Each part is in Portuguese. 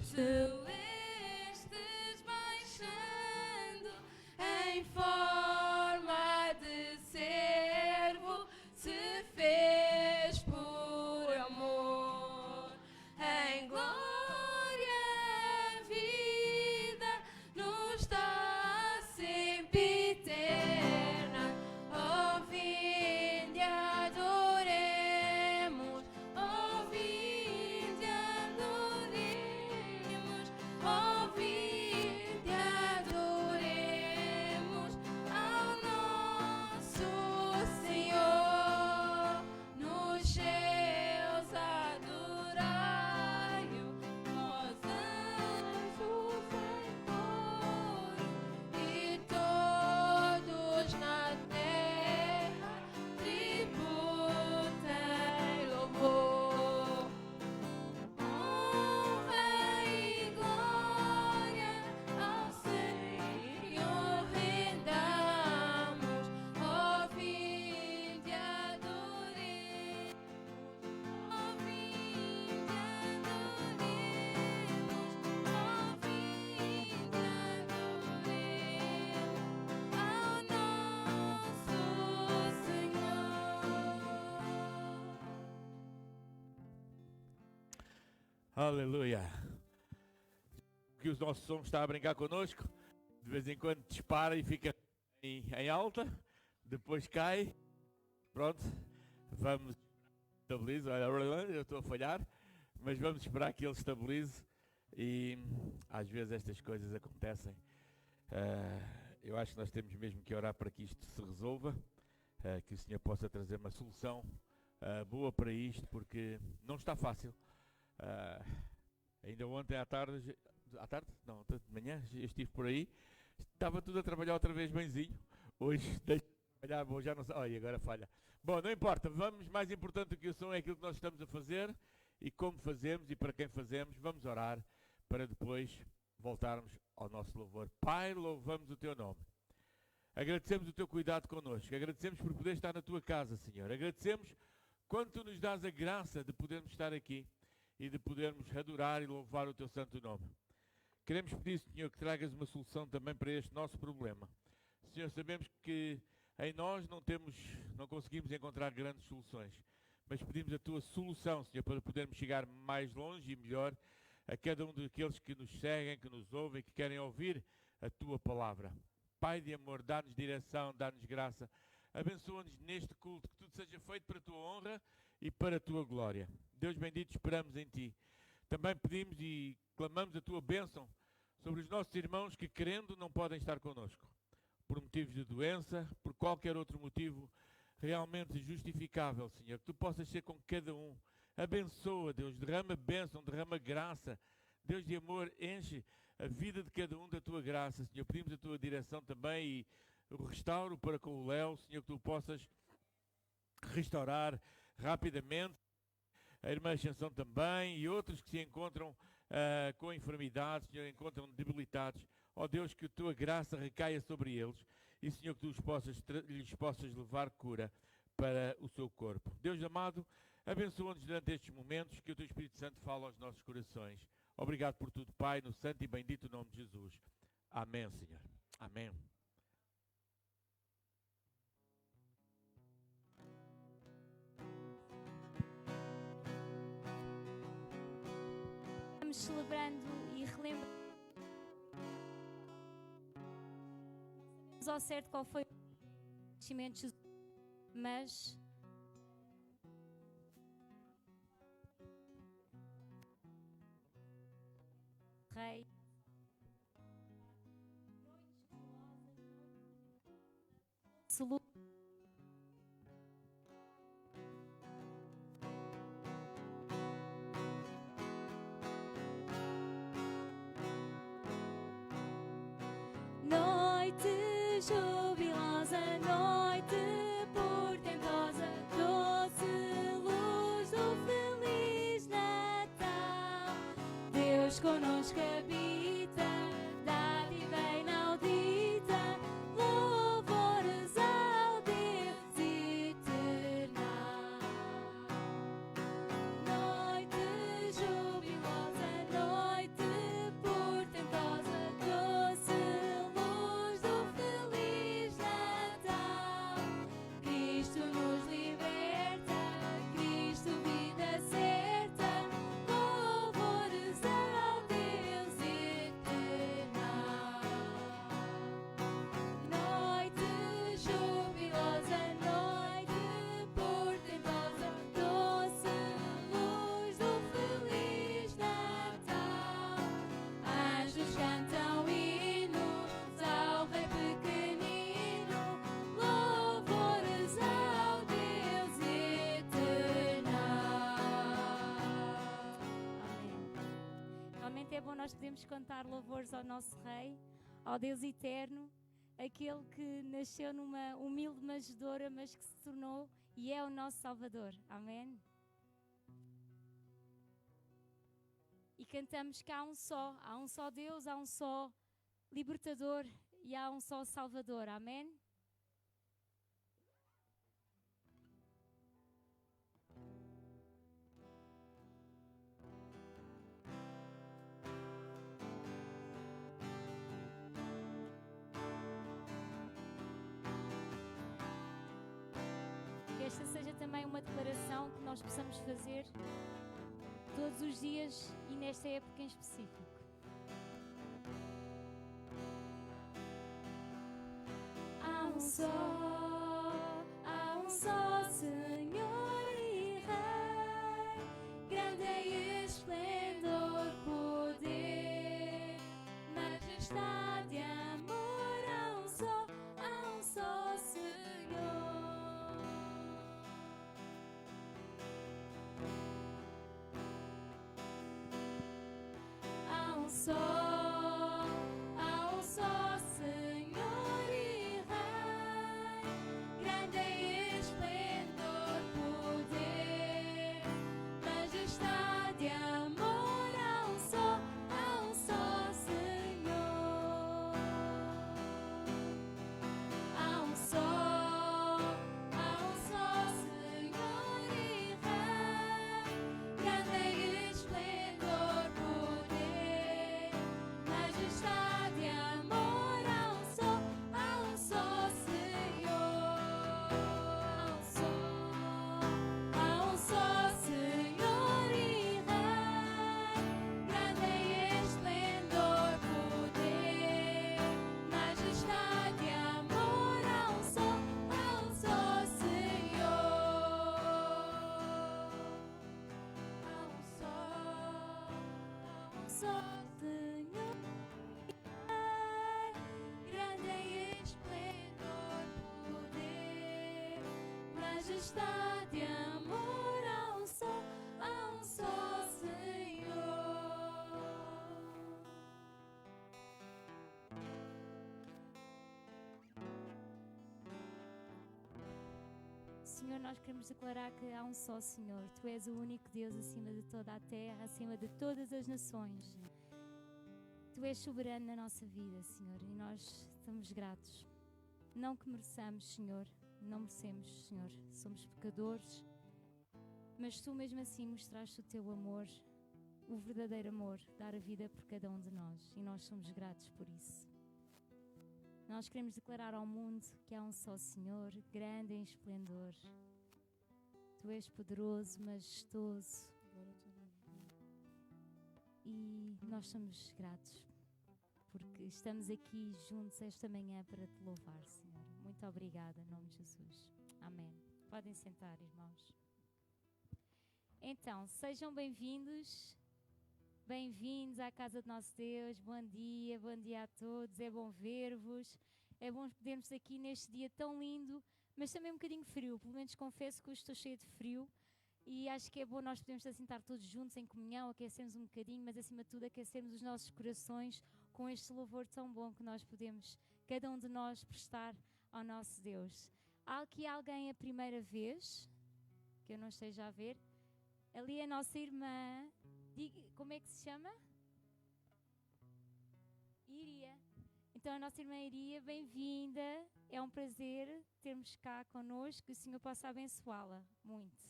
celestes baixando em forma de servo, se fez por amor. Em glória, vida nos está sempre eterna. Ó, vinde, adoremos. Ó, vinde, adoremos. Ó, vinde, adoremos ao nosso Senhor. Nos céus adorai-o, os anjos em coro, e todos na terra tributem louvor. Honra e glória ao Senhor rendamos. Ó, vinde, adoremos. Ó, vinde, adoremos. Ó, vinde, adoremos ao nosso Senhor. Aleluia. Que o nosso som está a brincar connosco. De vez em quando dispara e fica em alta. Depois cai. Pronto. Vamos. Estabilize. Olha, eu estou a falhar. Mas vamos esperar que ele estabilize. E às vezes estas coisas acontecem. Eu acho que nós temos mesmo que orar para que isto se resolva. Que o Senhor possa trazer uma solução boa para isto. Porque não está fácil. Ainda ontem à tarde, não, de manhã, eu estive por aí, estava tudo a trabalhar outra vez benzinho. Hoje deixa de trabalhar, bom, já não sei, olha, agora falha. Bom, não importa, vamos, mais importante do que o som é aquilo que nós estamos a fazer e como fazemos e para quem fazemos. Vamos orar para depois voltarmos ao nosso louvor. Pai, louvamos o teu nome. Agradecemos o teu cuidado connosco, agradecemos por poder estar na tua casa, Senhor. Agradecemos quando tu nos dás a graça de podermos estar aqui e de podermos adorar e louvar o teu santo nome. Queremos pedir, Senhor, que tragas uma solução também para este nosso problema. Senhor, sabemos que em nós não conseguimos encontrar grandes soluções, mas pedimos a tua solução, Senhor, para podermos chegar mais longe e melhor a cada um daqueles que nos seguem, que nos ouvem, que querem ouvir a tua palavra. Pai de amor, dá-nos direção, dá-nos graça. Abençoa-nos neste culto, que tudo seja feito para a tua honra e para a tua glória. Deus bendito, esperamos em ti. Também pedimos e clamamos a tua bênção sobre os nossos irmãos que, querendo, não podem estar connosco. Por motivos de doença, por qualquer outro motivo realmente justificável, Senhor. Que tu possas ser com cada um. Abençoa, Deus. Derrama bênção, derrama graça. Deus de amor, enche a vida de cada um da tua graça, Senhor. Pedimos a tua direção também e o restauro para com o Léo, Senhor, que tu possas restaurar rapidamente. A irmã Ascensão também e outros que se encontram com enfermidades, Senhor, encontram debilitados. Ó Deus, que a tua graça recaia sobre eles e, Senhor, que tu lhes possas levar cura para o seu corpo. Deus amado, abençoa-nos durante estes momentos, que o teu Espírito Santo fale aos nossos corações. Obrigado por tudo, Pai, no santo e bendito nome de Jesus. Amém, Senhor. Amém. Estamos celebrando e relembrando ao certo qual foi o nascimento de Jesus, mas Rei absoluto. Noite jubilosa, noite portentosa, doce luz do feliz Natal. Deus conosco habita, dádiva inaudita, louvores ao Deus eternal. Noite jubilosa, noite é bom nós podermos cantar louvores ao nosso Rei, ao Deus eterno, aquele que nasceu numa humilde manjedoura, mas que se tornou e é o nosso Salvador. Amém? E cantamos que há um só Deus, há um só libertador e há um só Salvador. Amém? Que esta seja também uma declaração que nós possamos fazer todos os dias e nesta época em específico. Há um só Senhor e Rei, grande é esplendor, poder, majestade, amor. Há um só Senhor. Há um só Senhor e Rei, grande é esplendor, poder, majestade, amor. Há um só Senhor. Há um só Senhor e Rei, grande é esplendor, poder, majestade, amor. Há um só Senhor. Há um só Senhor e Rei, grande é esplendor, poder, majestade, amor. Há um só Senhor. Há um só Senhor, grande é esplendor, poder, majestade, amor. Há um só Senhor. Senhor, nós queremos declarar que há um só Senhor. Tu és o único Deus acima de toda a terra, acima de todas as nações. Tu és soberano na nossa vida, Senhor, e nós estamos gratos. Não que mereçamos, Senhor, não merecemos, Senhor. Somos pecadores, mas Tu mesmo assim mostraste o Teu amor, o verdadeiro amor, dar a vida por cada um de nós, e nós somos gratos por isso. Nós queremos declarar ao mundo que há um só Senhor, grande em esplendor. Tu és poderoso, majestoso. E nós somos gratos porque estamos aqui juntos esta manhã para Te louvar, Senhor. Muito obrigada, em nome de Jesus. Amém. Podem sentar, irmãos. Então, sejam bem-vindos. Bem-vindos à casa do nosso Deus. Bom dia a todos. É bom ver-vos. É bom podermos aqui neste dia tão lindo, mas também um bocadinho frio. Pelo menos confesso que hoje estou cheia de frio e acho que é bom nós podermos assentar todos juntos em comunhão, aquecermos um bocadinho, mas acima de tudo aquecermos os nossos corações com este louvor tão bom que nós podemos, cada um de nós, prestar ao nosso Deus. Há aqui alguém a primeira vez, que eu não esteja a ver? Ali a nossa irmã... Como é que se chama? Iria. Então a nossa irmã Iria, bem-vinda. É um prazer termos cá connosco, que o Senhor possa abençoá-la muito.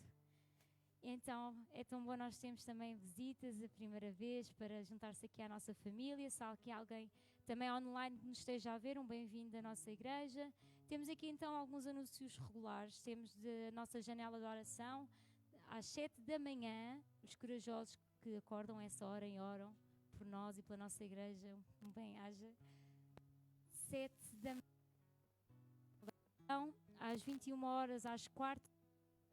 Então é tão bom nós termos também visitas a primeira vez para juntar-se aqui à nossa família. Se há aqui alguém também online que nos esteja a ver, um bem-vindo da nossa igreja. Temos aqui então alguns anúncios regulares. Temos a nossa janela de oração às 7 da manhã, os corajosos que acordam essa hora e oram por nós e pela nossa igreja, um bem-aja. 7 da manhã, às 21 horas, às quartas,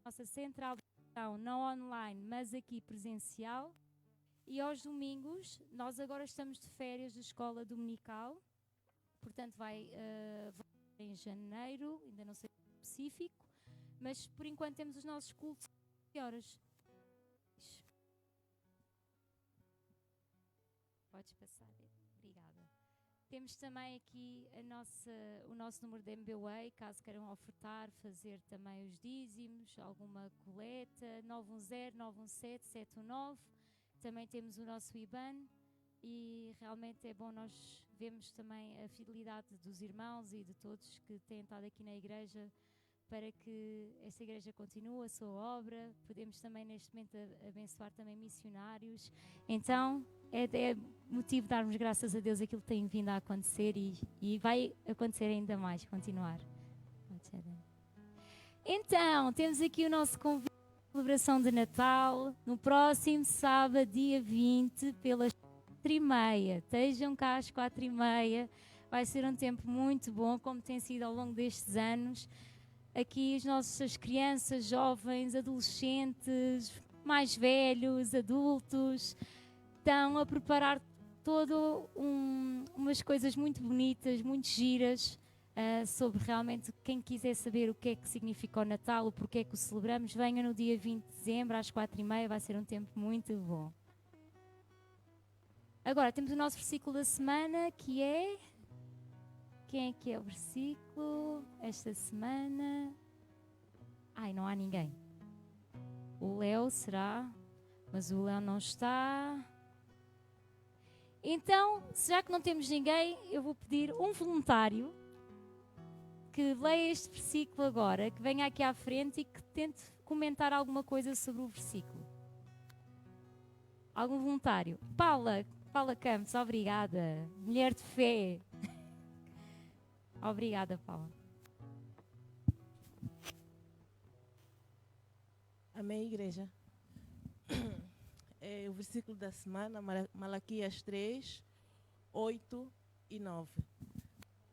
nossa central de oração, não online, mas aqui presencial. E aos domingos, nós agora estamos de férias de escola dominical, portanto vai em janeiro, ainda não sei específico, mas por enquanto temos os nossos cultos às horas. Podes passar. Obrigada. Temos também aqui o nosso número de MBWay, caso queiram ofertar, fazer também os dízimos, alguma coleta, 910-917-719. Também temos o nosso IBAN e realmente é bom nós vermos também a fidelidade dos irmãos e de todos que têm estado aqui na igreja para que esta igreja continue a sua obra. Podemos também neste momento abençoar também missionários. Então é motivo de darmos graças a Deus aquilo que tem vindo a acontecer e vai acontecer ainda mais, continuar. Então, temos aqui o nosso convite de celebração de Natal, no próximo sábado, dia 20, pelas 4h30. Estejam cá às 4h30. Vai ser um tempo muito bom, como tem sido ao longo destes anos. Aqui as nossas crianças, jovens, adolescentes, mais velhos, adultos, estão a preparar umas coisas muito bonitas, muito giras, sobre realmente quem quiser saber o que é que significa o Natal, o porquê é que o celebramos, venha no dia 20 de dezembro às 4h30, vai ser um tempo muito bom. Agora temos o nosso versículo da semana, que é... Quem é que é o versículo esta semana? Ai, não há ninguém. O Léo será, mas o Léo não está. Então, já que não temos ninguém, eu vou pedir um voluntário que leia este versículo agora, que venha aqui à frente e que tente comentar alguma coisa sobre o versículo. Algum voluntário? Paula Campos, obrigada. Mulher de fé. Obrigada, Paula. Amém, igreja. É o versículo da semana, Malaquias 3, 8 e 9.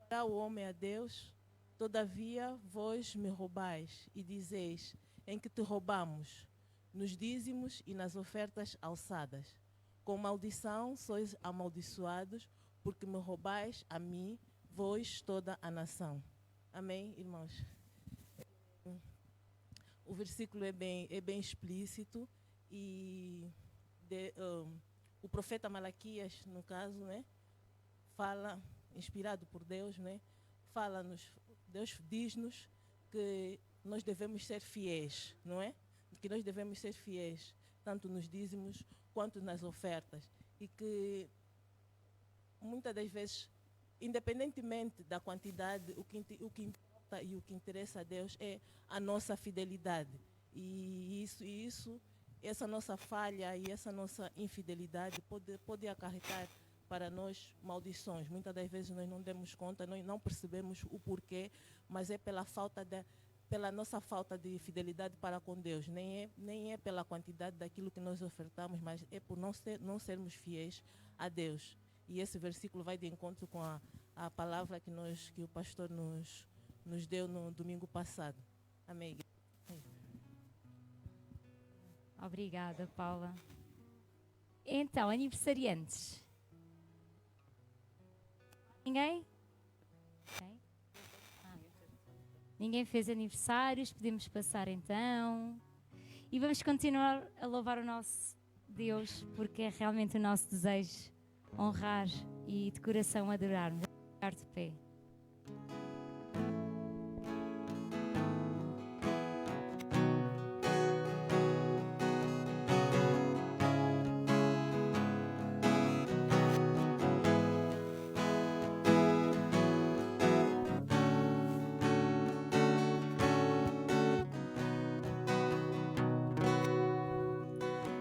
Dirá o homem a Deus: todavia vós me roubais, e dizeis: em que te roubamos? Nos dízimos e nas ofertas alçadas. Com maldição sois amaldiçoados, porque me roubais a mim, vós toda a nação. Amém, irmãos? O versículo é bem explícito e o profeta Malaquias, no caso, né, fala, inspirado por Deus, né, Deus diz-nos que nós devemos ser fiéis, não é? Que nós devemos ser fiéis, tanto nos dízimos quanto nas ofertas. E que muitas das vezes, independentemente da quantidade, o que importa e o que interessa a Deus é a nossa fidelidade. E essa nossa falha e essa nossa infidelidade pode acarretar para nós maldições. Muitas das vezes nós não demos conta, nós não percebemos o porquê, mas é pela nossa falta de fidelidade para com Deus. Nem é pela quantidade daquilo que nós ofertamos, mas é por não sermos fiéis a Deus. E esse versículo vai de encontro com a palavra que o pastor nos deu no domingo passado. Amém. Obrigada, Paula. Então, aniversariantes. Ninguém? Ninguém fez aniversários, podemos passar então. E vamos continuar a louvar o nosso Deus, porque é realmente o nosso desejo honrar e de coração adorarmos. Ficar de pé.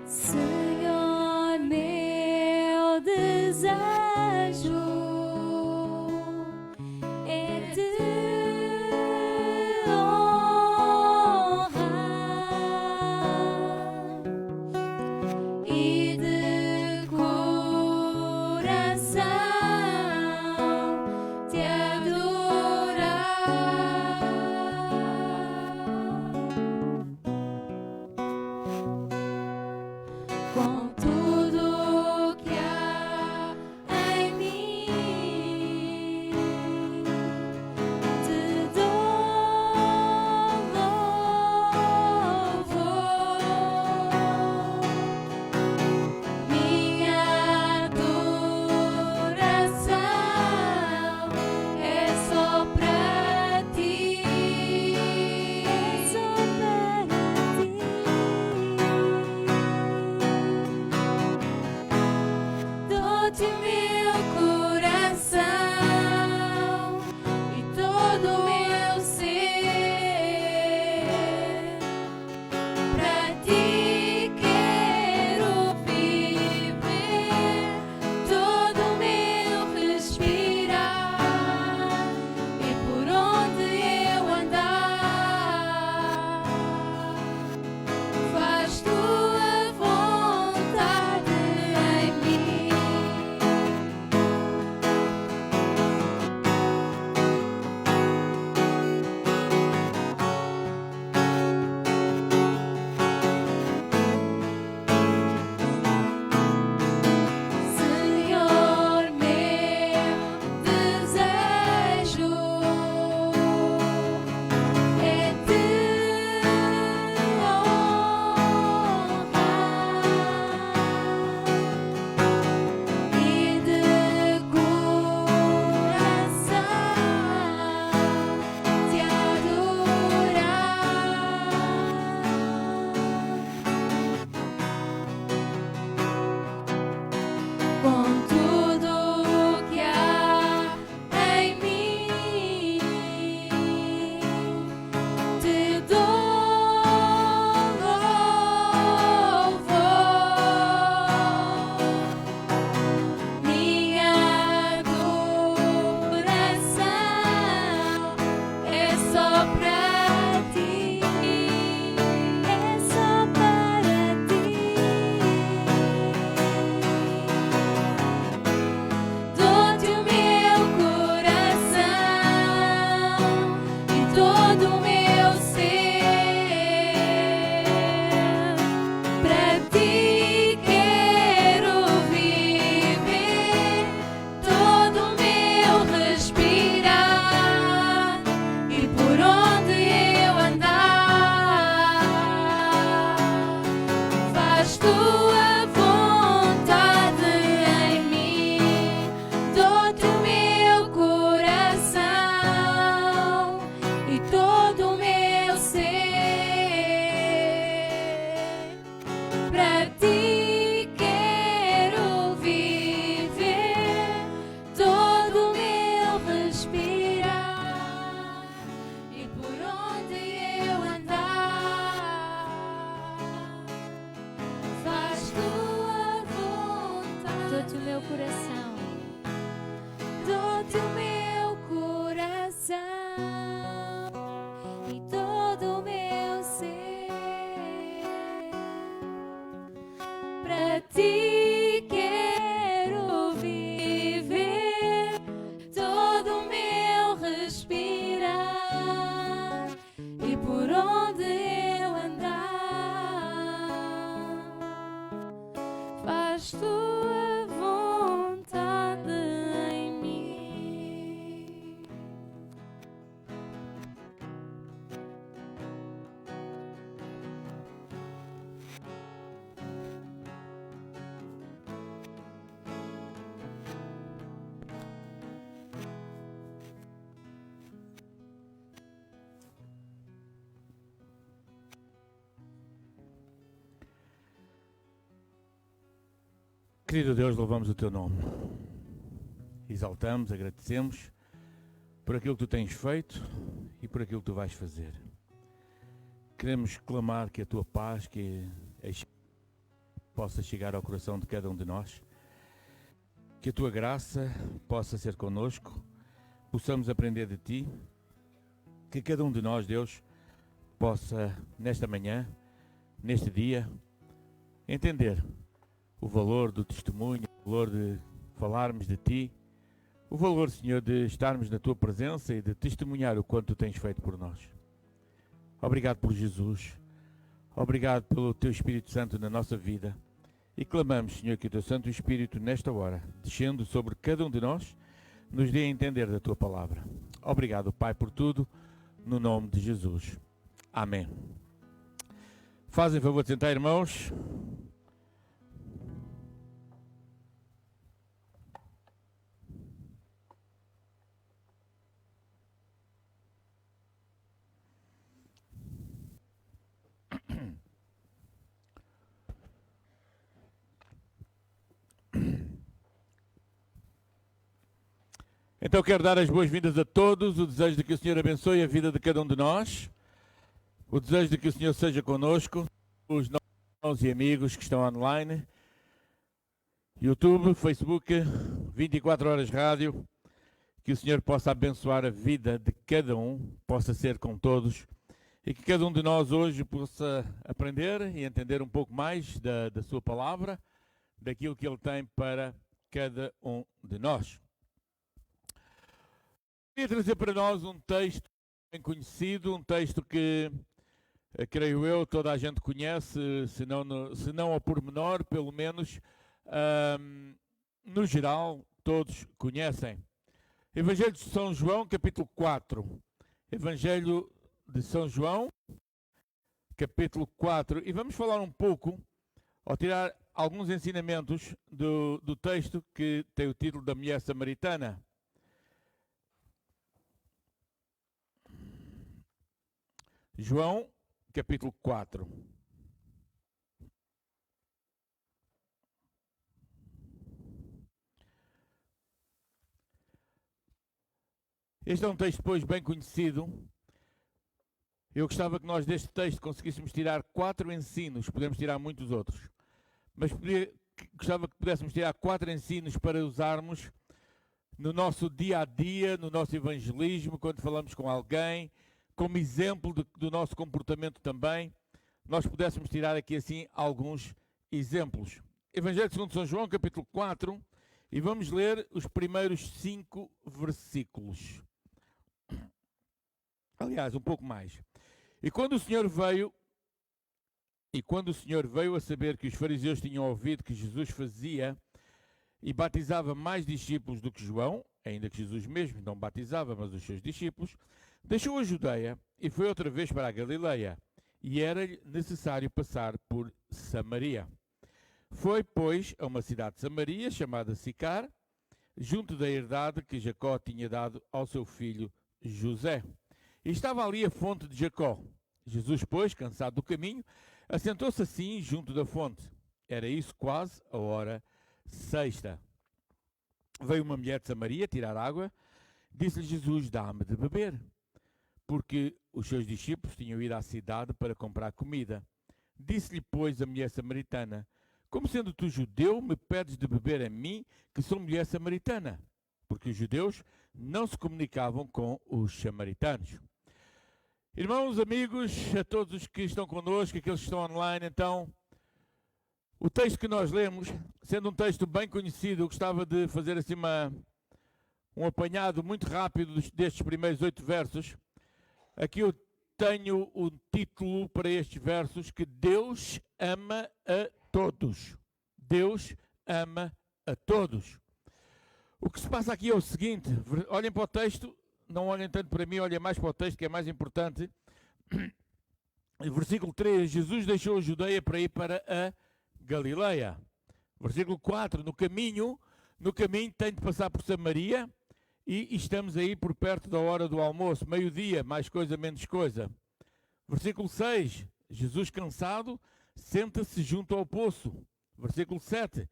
Senhor, meu desejo é te honrar e de coração te adorar. Com tudo que há em mim, Dou-te o meu coração e todo o meu ser. Pra ti quero viver, todo o meu respirar e por onde eu andar, faz tua vontade em mim. Senhor, meu desejo é te honrar e de coração te adorar. Com tudo que há em mim, te dou louvor. Minha adoração é só pra ti, é só para ti. Dou-te o meu coração e todo o meu ser. Pra ti quero viver, todo o meu respirar e por onde eu andar, faz tua vontade em mim. Dou-te o meu coração e todo o meu ser. Pra ti quero viver, todo o meu respirar e por onde eu andar, faz tua vontade. Dou-te o meu coração. Dou-te o meu coração e todo o meu ser. Pra ti quero viver, todo o meu respirar e por onde eu andar, faz tua vontade em mim. Querido Deus, louvamos o teu nome. Exaltamos, agradecemos por aquilo que tu tens feito e por aquilo que tu vais fazer. Queremos clamar que a tua paz possa chegar ao coração de cada um de nós, que a tua graça possa ser connosco, possamos aprender de ti, que cada um de nós, Deus, possa nesta manhã, neste dia, entender o valor do testemunho, o valor de falarmos de ti, o valor, Senhor, de estarmos na tua presença e de testemunhar o quanto tu tens feito por nós. Obrigado por Jesus, obrigado pelo teu Espírito Santo na nossa vida e clamamos, Senhor, que o teu Santo Espírito nesta hora, descendo sobre cada um de nós, nos dê a entender da tua palavra. Obrigado, Pai, por tudo, no nome de Jesus. Amém. Fazem favor de sentar, irmãos. Então quero dar as boas-vindas a todos, o desejo de que o Senhor abençoe a vida de cada um de nós, o desejo de que o Senhor seja conosco, os nossos e amigos que estão online, YouTube, Facebook, 24 horas rádio, que o Senhor possa abençoar a vida de cada um, possa ser com todos, e que cada um de nós hoje possa aprender e entender um pouco mais da sua palavra, daquilo que Ele tem para cada um de nós. Queria trazer para nós um texto bem conhecido, um texto que, creio eu, toda a gente conhece, se não ao pormenor, pelo menos, no geral, todos conhecem. Evangelho de São João, capítulo 4. Evangelho de São João, capítulo 4. E vamos falar um pouco, ou tirar alguns ensinamentos do texto que tem o título da mulher samaritana. João, capítulo 4. Este é um texto, pois, bem conhecido. Eu gostava que nós deste texto conseguíssemos tirar 4 ensinos, podemos tirar muitos outros, mas gostava que pudéssemos tirar 4 ensinos para usarmos no nosso dia-a-dia, no nosso evangelismo, quando falamos com alguém, como exemplo do nosso comportamento também, nós pudéssemos tirar aqui assim alguns exemplos. Evangelho segundo São João, capítulo 4, e vamos ler os primeiros 5 versículos. Aliás, um pouco mais. E quando o Senhor veio a saber que os fariseus tinham ouvido que Jesus fazia e batizava mais discípulos do que João, ainda que Jesus mesmo não batizava, mas os seus discípulos, deixou a Judeia e foi outra vez para a Galileia, e era-lhe necessário passar por Samaria. Foi, pois, a uma cidade de Samaria, chamada Sicar, junto da herdade que Jacó tinha dado ao seu filho José. E estava ali a fonte de Jacó. Jesus, pois, cansado do caminho, assentou-se assim junto da fonte. Era isso quase a hora sexta. Veio uma mulher de Samaria tirar água. Disse-lhe Jesus: dá-me de beber. Porque os seus discípulos tinham ido à cidade para comprar comida. Disse-lhe, pois, a mulher samaritana: como sendo tu judeu, me pedes de beber a mim, que sou mulher samaritana? Porque os judeus não se comunicavam com os samaritanos. Irmãos, amigos, a todos os que estão connosco, aqueles que estão online, então, o texto que nós lemos, sendo um texto bem conhecido, eu gostava de fazer assim um apanhado muito rápido destes primeiros 8 versos. Aqui eu tenho o título para estes versos, que Deus ama a todos. Deus ama a todos. O que se passa aqui é o seguinte, olhem para o texto, não olhem tanto para mim, olhem mais para o texto, que é mais importante. Versículo 3, Jesus deixou a Judeia para ir para a Galileia. Versículo 4, no caminho tem de passar por Samaria, e estamos aí por perto da hora do almoço, meio-dia, mais coisa, menos coisa. Versículo 6, Jesus cansado, senta-se junto ao poço. Versículo 7,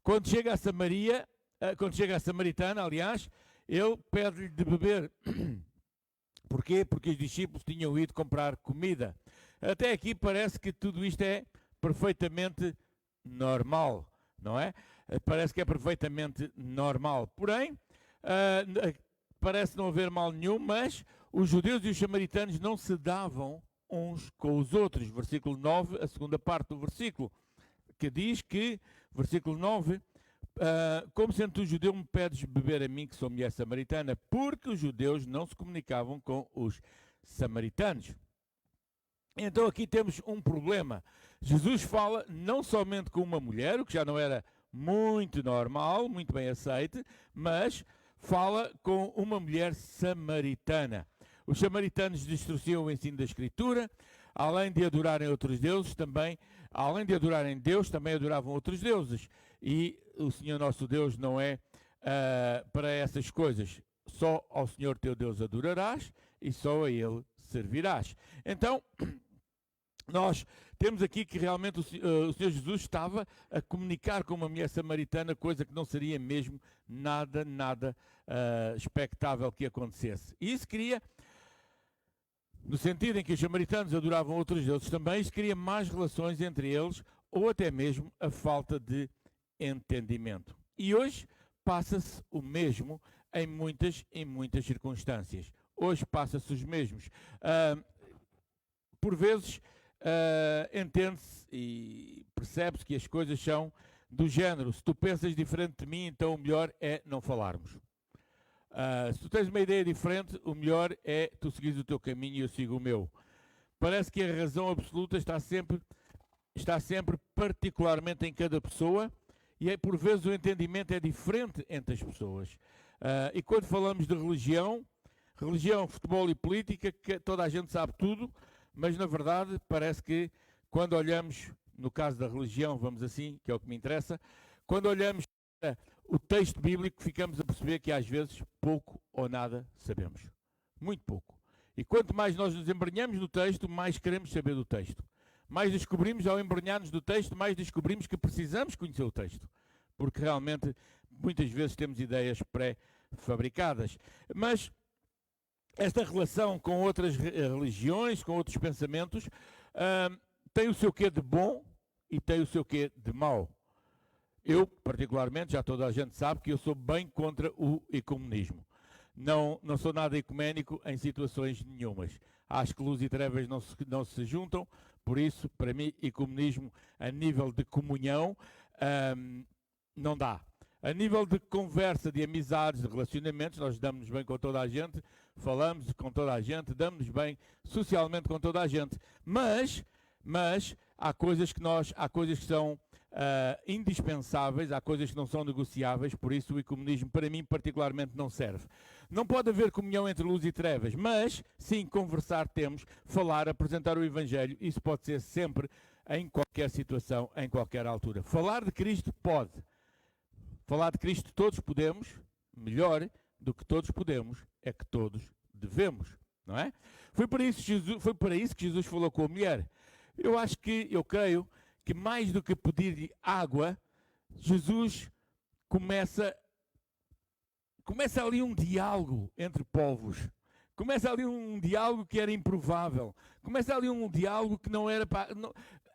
quando chega a samaritana, aliás, ele pede-lhe de beber. Porquê? Porque os discípulos tinham ido comprar comida. Até aqui parece que tudo isto é perfeitamente normal, não é? Parece que é perfeitamente normal. Porém, parece não haver mal nenhum, mas os judeus e os samaritanos não se davam uns com os outros. Versículo 9, a segunda parte do versículo, que diz que, versículo 9, como sendo tu judeu, me pedes beber a mim, que sou mulher samaritana, porque os judeus não se comunicavam com os samaritanos. Então aqui temos um problema. Jesus fala não somente com uma mulher, o que já não era muito normal, muito bem aceite, mas fala com uma mulher samaritana. Os samaritanos distorciam o ensino da Escritura, além de adorarem outros deuses, também, além de adorarem Deus, também adoravam outros deuses. E o Senhor nosso Deus não é para essas coisas. Só ao Senhor teu Deus adorarás e só a Ele servirás. Então, nós temos aqui que realmente o Senhor Jesus estava a comunicar com uma mulher samaritana, coisa que não seria mesmo nada expectável que acontecesse. E isso cria, no sentido em que os samaritanos adoravam outros deuses também, isso cria mais relações entre eles, ou até mesmo a falta de entendimento. E hoje passa-se o mesmo em muitas circunstâncias. Hoje passa-se os mesmos. Por vezes entende-se e percebe-se que as coisas são do género: se tu pensas diferente de mim, então o melhor é não falarmos. Se tu tens uma ideia diferente, o melhor é tu seguires o teu caminho e eu sigo o meu. Parece que a razão absoluta está sempre particularmente em cada pessoa, e por vezes o entendimento é diferente entre as pessoas. E quando falamos de religião, futebol e política, que toda a gente sabe tudo, mas na verdade parece que quando olhamos, no caso da religião, vamos assim, que é o que me interessa, quando olhamos para o texto bíblico, ficamos a perceber que às vezes pouco ou nada sabemos. Muito pouco. E quanto mais nós nos embrenhamos no texto, mais queremos saber do texto. Mais descobrimos, ao embrenhar-nos do texto, mais descobrimos que precisamos conhecer o texto. Porque realmente, muitas vezes temos ideias pré-fabricadas. Mas esta relação com outras religiões, com outros pensamentos, tem o seu quê de bom e tem o seu quê de mau. Eu, particularmente, já toda a gente sabe que eu sou bem contra o ecumenismo. Não sou nada ecuménico em situações nenhumas. Acho que luz e trevas não se juntam, por isso, para mim, ecumenismo a nível de comunhão não dá. A nível de conversa, de amizades, de relacionamentos, nós damos-nos bem com toda a gente, falamos com toda a gente, damos-nos bem socialmente com toda a gente, mas há coisas que são indispensáveis, há coisas que não são negociáveis, por isso o ecumenismo para mim particularmente não serve. Não pode haver comunhão entre luz e trevas, mas sim conversar temos, falar, apresentar o Evangelho, isso pode ser sempre, em qualquer situação, em qualquer altura. Falar de Cristo pode. Falar de Cristo todos podemos, melhor do que todos podemos, é que todos devemos, não é? Foi para isso que Jesus falou com a mulher. Eu creio que mais do que pedir-lhe água, Jesus começa ali um diálogo entre povos. Começa ali um diálogo que era improvável. Começa ali um diálogo que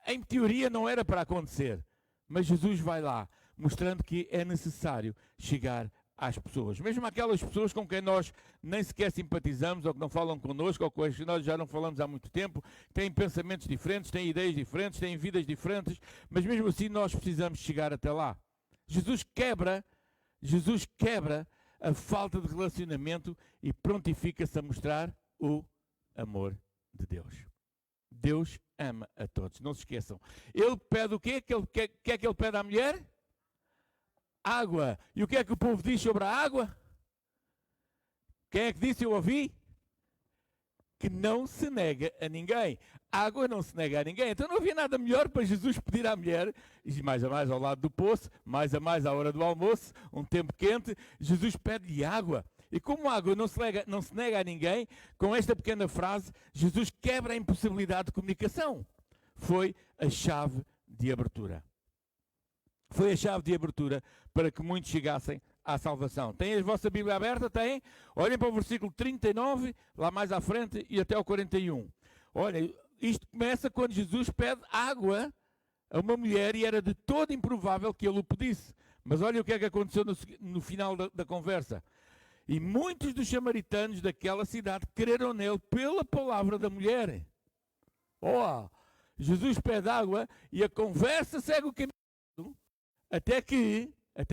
em teoria não era para acontecer. Mas Jesus vai lá, mostrando que é necessário chegar às pessoas. Mesmo aquelas pessoas com quem nós nem sequer simpatizamos, ou que não falam connosco, ou com as que nós já não falamos há muito tempo, têm pensamentos diferentes, têm ideias diferentes, têm vidas diferentes, mas mesmo assim nós precisamos chegar até lá. Jesus quebra a falta de relacionamento e prontifica-se a mostrar o amor de Deus. Deus ama a todos, não se esqueçam. Ele pede o quê? O que é que ele pede à mulher? Água. E o que é que o povo diz sobre a água? Quem é que disse? Eu ouvi? Que não se nega a ninguém. Água não se nega a ninguém. Então não havia nada melhor para Jesus pedir à mulher, e mais a mais ao lado do poço, mais a mais à hora do almoço, um tempo quente, Jesus pede-lhe água. E como a água não se nega a ninguém, com esta pequena frase, Jesus quebra a impossibilidade de comunicação. Foi a chave de abertura. Foi a chave de abertura para que muitos chegassem à salvação. Têm a vossa Bíblia aberta? Têm? Olhem para o versículo 39, lá mais à frente, e até o 41. Olhem, isto começa quando Jesus pede água a uma mulher e era de todo improvável que ele o pedisse. Mas olha o que é que aconteceu no final da conversa. E muitos dos samaritanos daquela cidade creram nele pela palavra da mulher. Jesus pede água e a conversa segue o caminho. Até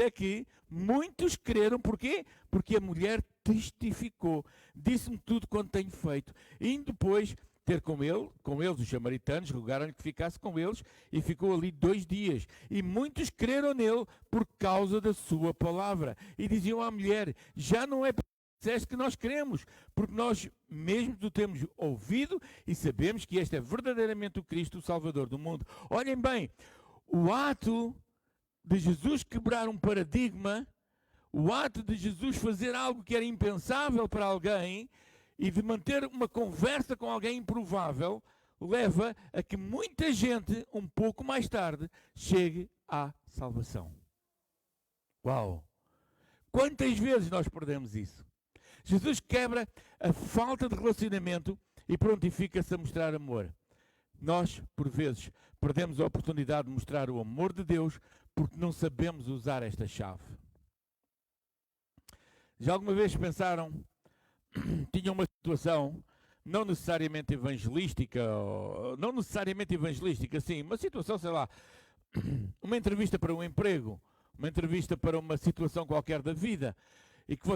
que muitos creram. Porquê? Porque a mulher testificou. Disse-me tudo quanto tenho feito. E depois ter com eles, os samaritanos, rogaram-lhe que ficasse com eles e ficou ali 2 dias. E muitos creram nele por causa da sua palavra. E diziam à mulher, já não é que nós cremos, porque nós mesmos o temos ouvido e sabemos que este é verdadeiramente o Cristo, o Salvador do mundo. Olhem bem, o ato de Jesus quebrar um paradigma, o ato de Jesus fazer algo que era impensável para alguém e de manter uma conversa com alguém improvável, leva a que muita gente, um pouco mais tarde, chegue à salvação. Uau! Quantas vezes nós perdemos isso? Jesus quebra a falta de relacionamento e prontifica-se a mostrar amor. Nós, por vezes, perdemos a oportunidade de mostrar o amor de Deus porque não sabemos usar esta chave. Já alguma vez pensaram, tinham uma situação, não necessariamente evangelística, sim, uma situação, sei lá, uma entrevista para um emprego, uma entrevista para uma situação qualquer da vida, e que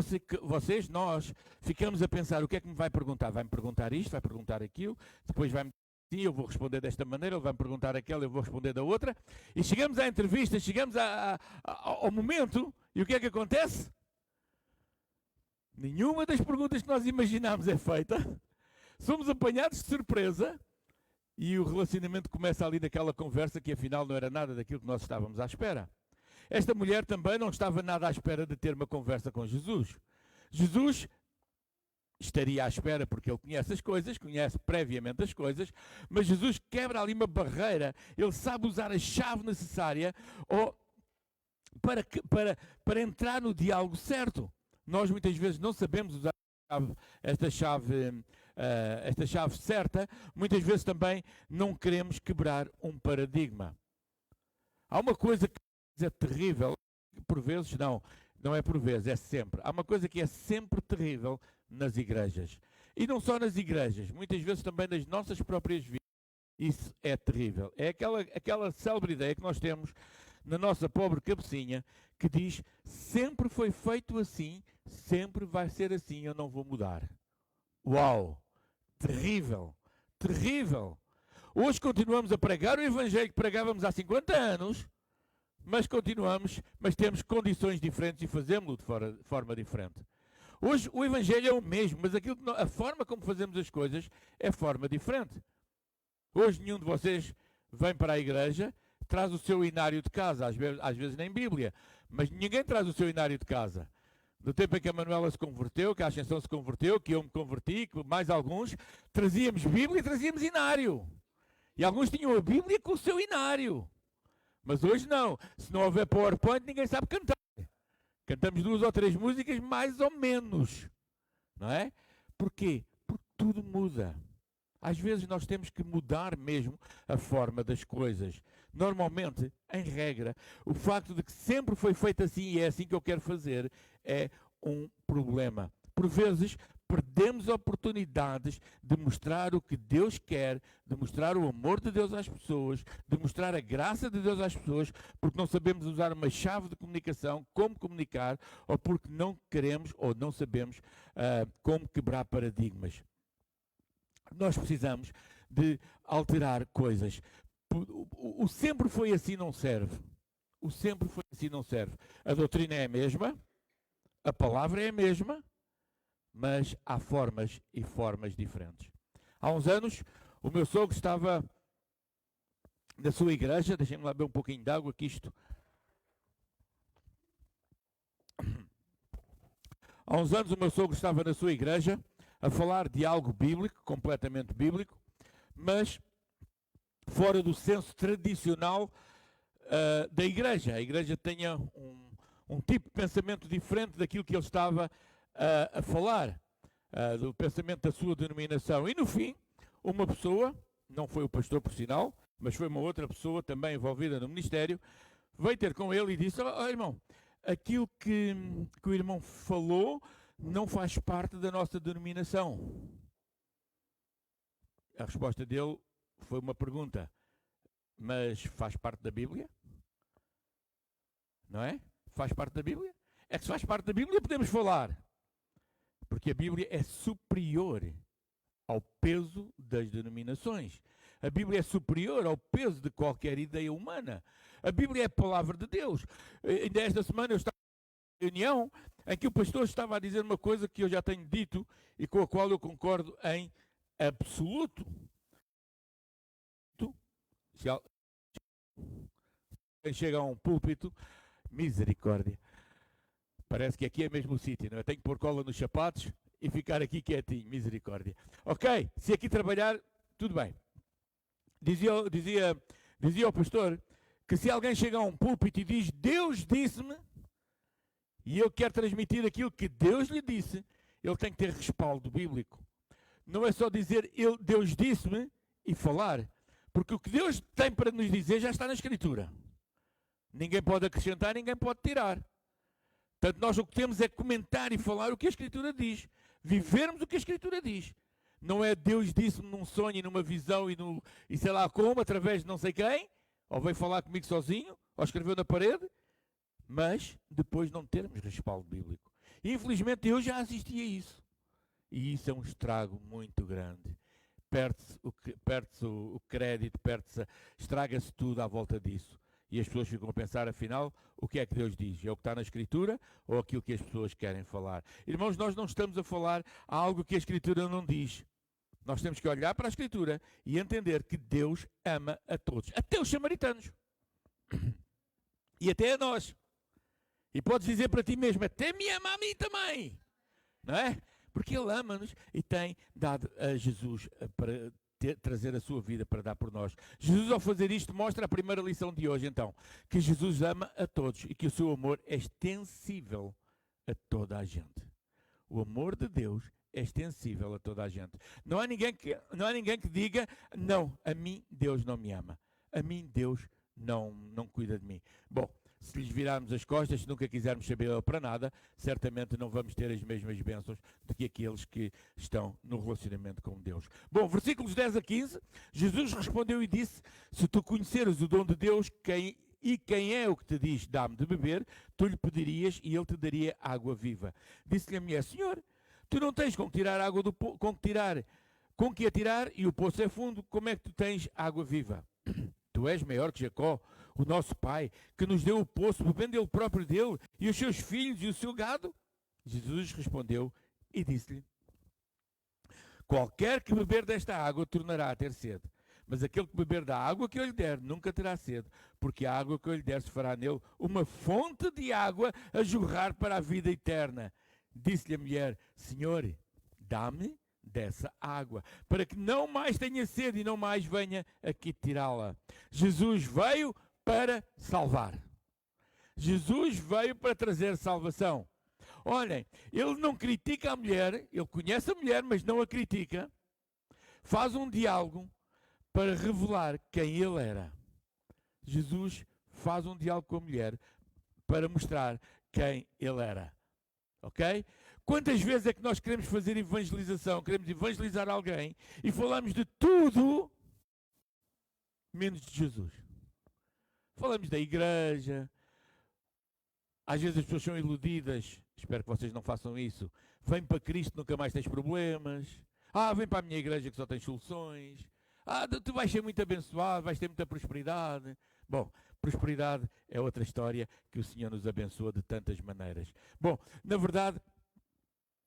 nós, ficamos a pensar, o que é que me vai perguntar? Vai-me perguntar isto, vai perguntar aquilo, depois vai-me sim, eu vou responder desta maneira, ele vai-me perguntar aquela, eu vou responder da outra, e chegamos à entrevista, chegamos ao momento, e o que é que acontece? Nenhuma das perguntas que nós imaginámos é feita, somos apanhados de surpresa, e o relacionamento começa ali naquela conversa que afinal não era nada daquilo que nós estávamos à espera. Esta mulher também não estava nada à espera de ter uma conversa com Jesus. Jesus estaria à espera porque ele conhece as coisas, conhece previamente as coisas, mas Jesus quebra ali uma barreira, ele sabe usar a chave necessária para entrar no diálogo certo. Nós muitas vezes não sabemos usar esta chave certa, muitas vezes também não queremos quebrar um paradigma. Há uma coisa que é terrível, por vezes não é por vezes, é sempre. Há uma coisa que é sempre terrível nas igrejas. E não só nas igrejas, muitas vezes também nas nossas próprias vidas. Isso é terrível. É aquela célebre ideia que nós temos na nossa pobre cabecinha que diz, sempre foi feito assim, sempre vai ser assim, eu não vou mudar. Uau! Terrível! Terrível! Hoje continuamos a pregar o evangelho que pregávamos há 50 anos, mas temos condições diferentes e fazemos-lo de forma diferente. Hoje o evangelho é o mesmo, mas a forma como fazemos as coisas é forma diferente. Hoje nenhum de vocês vem para a igreja, traz o seu inário de casa, às vezes nem Bíblia, mas ninguém traz o seu inário de casa. No tempo em que a Manuela se converteu, que a Ascensão se converteu, que eu me converti, que mais alguns, trazíamos Bíblia e trazíamos inário. E alguns tinham a Bíblia com o seu inário. Mas hoje não. Se não houver PowerPoint, ninguém sabe cantar. Cantamos 2 ou 3 músicas, mais ou menos. Não é? Porquê? Porque tudo muda. Às vezes nós temos que mudar mesmo a forma das coisas. Normalmente, em regra, o facto de que sempre foi feito assim e é assim que eu quero fazer é um problema. Por vezes, perdemos oportunidades de mostrar o que Deus quer, de mostrar o amor de Deus às pessoas, de mostrar a graça de Deus às pessoas, porque não sabemos usar uma chave de comunicação, como comunicar, ou porque não queremos ou não sabemos como quebrar paradigmas. Nós precisamos de alterar coisas. O sempre foi assim não serve. O sempre foi assim não serve. A doutrina é a mesma, a palavra é a mesma, mas há formas e formas diferentes. Há uns anos, o meu sogro estava na sua igreja, deixem-me lá beber um pouquinho de água, que isto... Há uns anos o meu sogro estava na sua igreja a falar de algo bíblico, completamente bíblico, mas fora do senso tradicional da igreja. A igreja tinha um tipo de pensamento diferente daquilo que ele estava a falar, do pensamento da sua denominação. E no fim, uma pessoa, não foi o pastor por sinal, mas foi uma outra pessoa também envolvida no ministério, veio ter com ele e disse, irmão, aquilo que o irmão falou não faz parte da nossa denominação. A resposta dele foi uma pergunta, mas faz parte da Bíblia? Não é? Faz parte da Bíblia? É que se faz parte da Bíblia podemos falar. Porque a Bíblia é superior ao peso das denominações. A Bíblia é superior ao peso de qualquer ideia humana. A Bíblia é a palavra de Deus. Ainda esta semana eu estava em reunião em que o pastor estava a dizer uma coisa que eu já tenho dito e com a qual eu concordo em absoluto. Se alguém chega a um púlpito, misericórdia. Parece que aqui é mesmo o sítio, não é? Tenho que pôr cola nos sapatos e ficar aqui quietinho, misericórdia. Ok, se aqui trabalhar, tudo bem. Dizia o pastor que se alguém chega a um púlpito e diz Deus disse-me, e eu quero transmitir aquilo que Deus lhe disse, ele tem que ter respaldo bíblico. Não é só dizer Deus disse-me e falar, porque o que Deus tem para nos dizer já está na Escritura. Ninguém pode acrescentar, ninguém pode tirar. Portanto, nós o que temos é comentar e falar o que a Escritura diz. Vivermos o que a Escritura diz. Não é Deus disse-me num sonho e numa visão e sei lá como, através de não sei quem, ou veio falar comigo sozinho, ou escreveu na parede, mas depois não termos respaldo bíblico. Infelizmente eu já assisti a isso. E isso é um estrago muito grande. Perde-se o crédito, estraga-se tudo à volta disso. E as pessoas ficam a pensar, afinal, o que é que Deus diz? É o que está na Escritura ou aquilo que as pessoas querem falar? Irmãos, nós não estamos a falar algo que a Escritura não diz. Nós temos que olhar para a Escritura e entender que Deus ama a todos. Até os samaritanos. E até a nós. E podes dizer para ti mesmo, até me ama a mim também. Não é? Porque Ele ama-nos e tem dado a Jesus para trazer a sua vida para dar por nós. Jesus, ao fazer isto, mostra a primeira lição de hoje, então, que Jesus ama a todos e que o seu amor é extensível a toda a gente. O amor de Deus é extensível a toda a gente. Não há ninguém que diga, não, a mim Deus não me ama. A mim Deus não cuida de mim. Bom, se lhes virarmos as costas, se nunca quisermos saber para nada, certamente não vamos ter as mesmas bênçãos do que aqueles que estão no relacionamento com Deus. Bom, versículos 10 a 15, Jesus respondeu e disse, se tu conheceres o dom de Deus, quem é o que te diz, dá-me de beber, tu lhe pedirias e ele te daria água viva. Disse-lhe a mulher, Senhor, tu não tens com que tirar água com que atirar e o poço é fundo, como é que tu tens água viva? Tu és maior que Jacó, o nosso pai, que nos deu o poço, bebendo ele próprio dele, e os seus filhos e o seu gado? Jesus respondeu e disse-lhe, qualquer que beber desta água tornará a ter sede, mas aquele que beber da água que eu lhe der nunca terá sede, porque a água que eu lhe der se fará nele uma fonte de água a jorrar para a vida eterna. Disse-lhe a mulher, Senhor, dá-me dessa água, para que não mais tenha sede e não mais venha aqui tirá-la. Jesus veio para salvar. Jesus veio para trazer salvação. Olhem, ele não critica a mulher, ele conhece a mulher, mas não a critica. Faz um diálogo para revelar quem ele era. Jesus faz um diálogo com a mulher para mostrar quem ele era. Ok? Quantas vezes é que nós queremos fazer evangelização, queremos evangelizar alguém e falamos de tudo menos de Jesus? Falamos da igreja, às vezes as pessoas são iludidas, espero que vocês não façam isso, vem para Cristo, nunca mais tens problemas, vem para a minha igreja que só tens soluções, tu vais ser muito abençoado, vais ter muita prosperidade. Bom, prosperidade é outra história, que o Senhor nos abençoa de tantas maneiras. Bom, na verdade,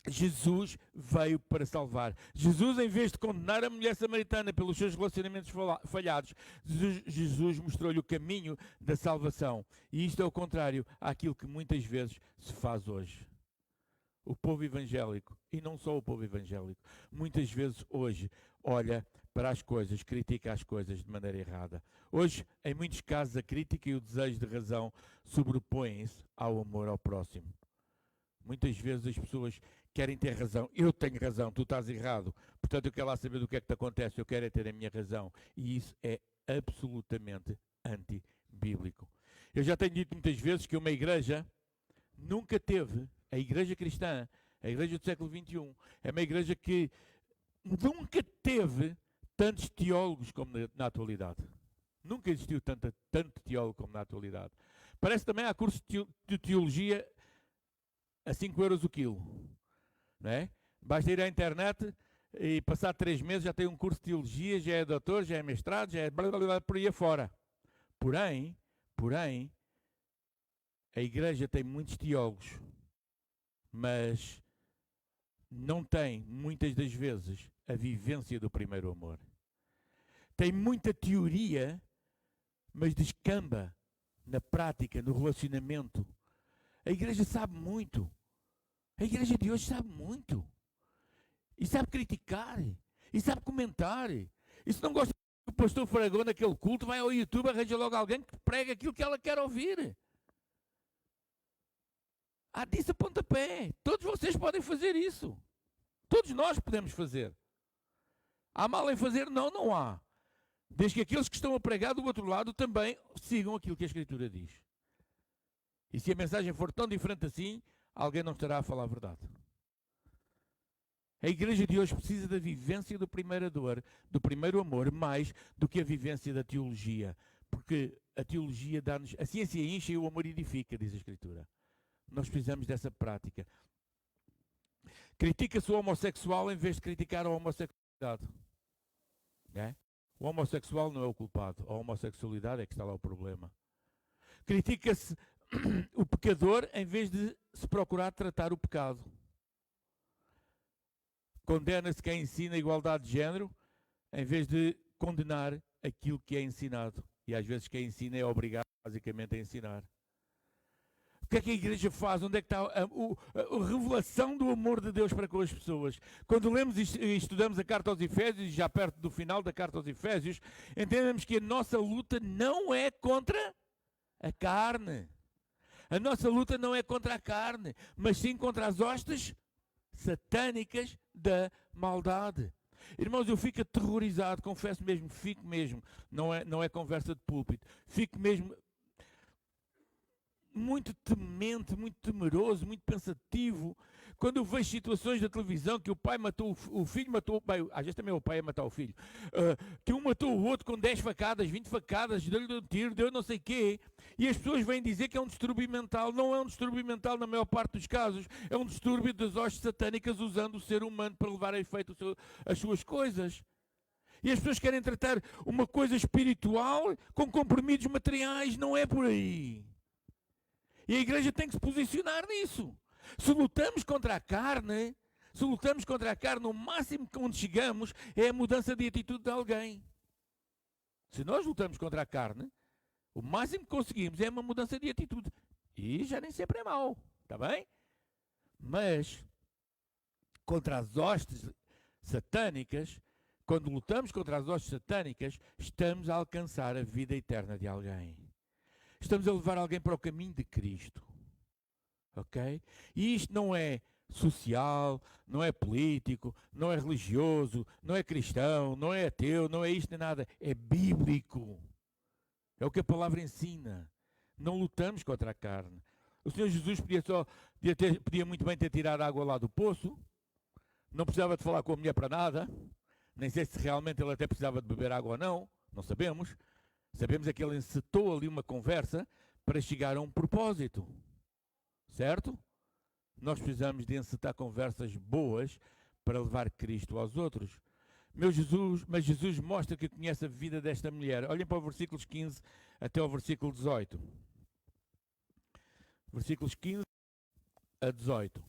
Jesus veio para salvar. Jesus, em vez de condenar a mulher samaritana pelos seus relacionamentos falhados, Jesus mostrou-lhe o caminho da salvação. E isto é o contrário àquilo que muitas vezes se faz hoje. O povo evangélico, e não só o povo evangélico, muitas vezes hoje olha para as coisas, critica as coisas de maneira errada. Hoje, em muitos casos, a crítica e o desejo de razão sobrepõem-se ao amor ao próximo. Muitas vezes as pessoas querem ter razão. Eu tenho razão, tu estás errado. Portanto, eu quero lá saber do que é que te acontece. Eu quero é ter a minha razão. E isso é absolutamente antibíblico. Eu já tenho dito muitas vezes que uma igreja nunca teve, a igreja cristã, a igreja do século XXI, é uma igreja que nunca teve tantos teólogos como na atualidade. Nunca existiu tanto teólogo como na atualidade. Parece também há cursos de teologia a 5 euros o quilo. Não é? Basta ir à internet e passar 3 meses já tem um curso de teologia, já é doutor, já é mestrado, já é blá, blá, blá, por aí afora. Porém, a igreja tem muitos teólogos, mas não tem, muitas das vezes, a vivência do primeiro amor. Tem muita teoria, mas descamba na prática, no relacionamento. A igreja sabe muito. A igreja de hoje sabe muito. E sabe criticar. E sabe comentar. E se não gosta do pastor pregou naquele culto, vai ao YouTube, arranja logo alguém que prega aquilo que ela quer ouvir. Disso a pontapé. Todos vocês podem fazer isso. Todos nós podemos fazer. Há mal em fazer? Não, não há. Desde que aqueles que estão a pregar do outro lado também sigam aquilo que a Escritura diz. E se a mensagem for tão diferente assim, alguém não estará a falar a verdade. A igreja de hoje precisa da vivência do primeiro dor, do primeiro amor, mais do que a vivência da teologia. Porque a teologia dá-nos... A ciência enche e o amor edifica, diz a Escritura. Nós precisamos dessa prática. Critica-se o homossexual em vez de criticar a homossexualidade. É? O homossexual não é o culpado. A homossexualidade é que está lá o problema. Critica-se o pecador em vez de se procurar tratar o pecado. Condena-se quem ensina a igualdade de género em vez de condenar aquilo que é ensinado. E às vezes quem ensina é obrigado basicamente a ensinar. O que é que a igreja faz? Onde é que está a revelação do amor de Deus para com as pessoas? Quando lemos e estudamos a carta aos Efésios, já perto do final da carta aos Efésios, entendemos que a nossa luta não é contra a carne. A nossa luta não é contra a carne, mas sim contra as hostes satânicas da maldade. Irmãos, eu fico aterrorizado, confesso mesmo, fico mesmo, não é conversa de púlpito, fico mesmo muito temente, muito temeroso, muito pensativo, quando eu vejo situações da televisão que o pai matou, o filho matou, bem, às vezes também é o pai a matar o filho, que um matou o outro com 10 facadas, 20 facadas, deu-lhe um tiro, deu não sei o quê, e as pessoas vêm dizer que é um distúrbio mental. Não é um distúrbio mental na maior parte dos casos, é um distúrbio das hostes satânicas usando o ser humano para levar a efeito as suas coisas. E as pessoas querem tratar uma coisa espiritual com comprimidos materiais, não é por aí. E a igreja tem que se posicionar nisso. Se lutamos contra a carne, o máximo que onde chegamos é a mudança de atitude de alguém. Se nós lutamos contra a carne, o máximo que conseguimos é uma mudança de atitude. E já nem sempre é mau, está bem? Mas, contra as hostes satânicas, quando lutamos contra as hostes satânicas, estamos a alcançar a vida eterna de alguém. Estamos a levar alguém para o caminho de Cristo. Ok? E isto não é social, não é político, não é religioso, não é cristão, não é ateu, não é isto nem nada. É bíblico. É o que a palavra ensina. Não lutamos contra a carne. O Senhor Jesus podia muito bem ter tirado a água lá do poço. Não precisava de falar com a mulher para nada. Nem sei se realmente ele até precisava de beber água ou não. Não sabemos. Sabemos é que ele encetou ali uma conversa para chegar a um propósito. Certo? Nós precisamos de encetar conversas boas para levar Cristo aos outros. Mas Jesus mostra que conhece a vida desta mulher. Olhem para os versículos 15 até ao versículo 18. Versículos 15 a 18.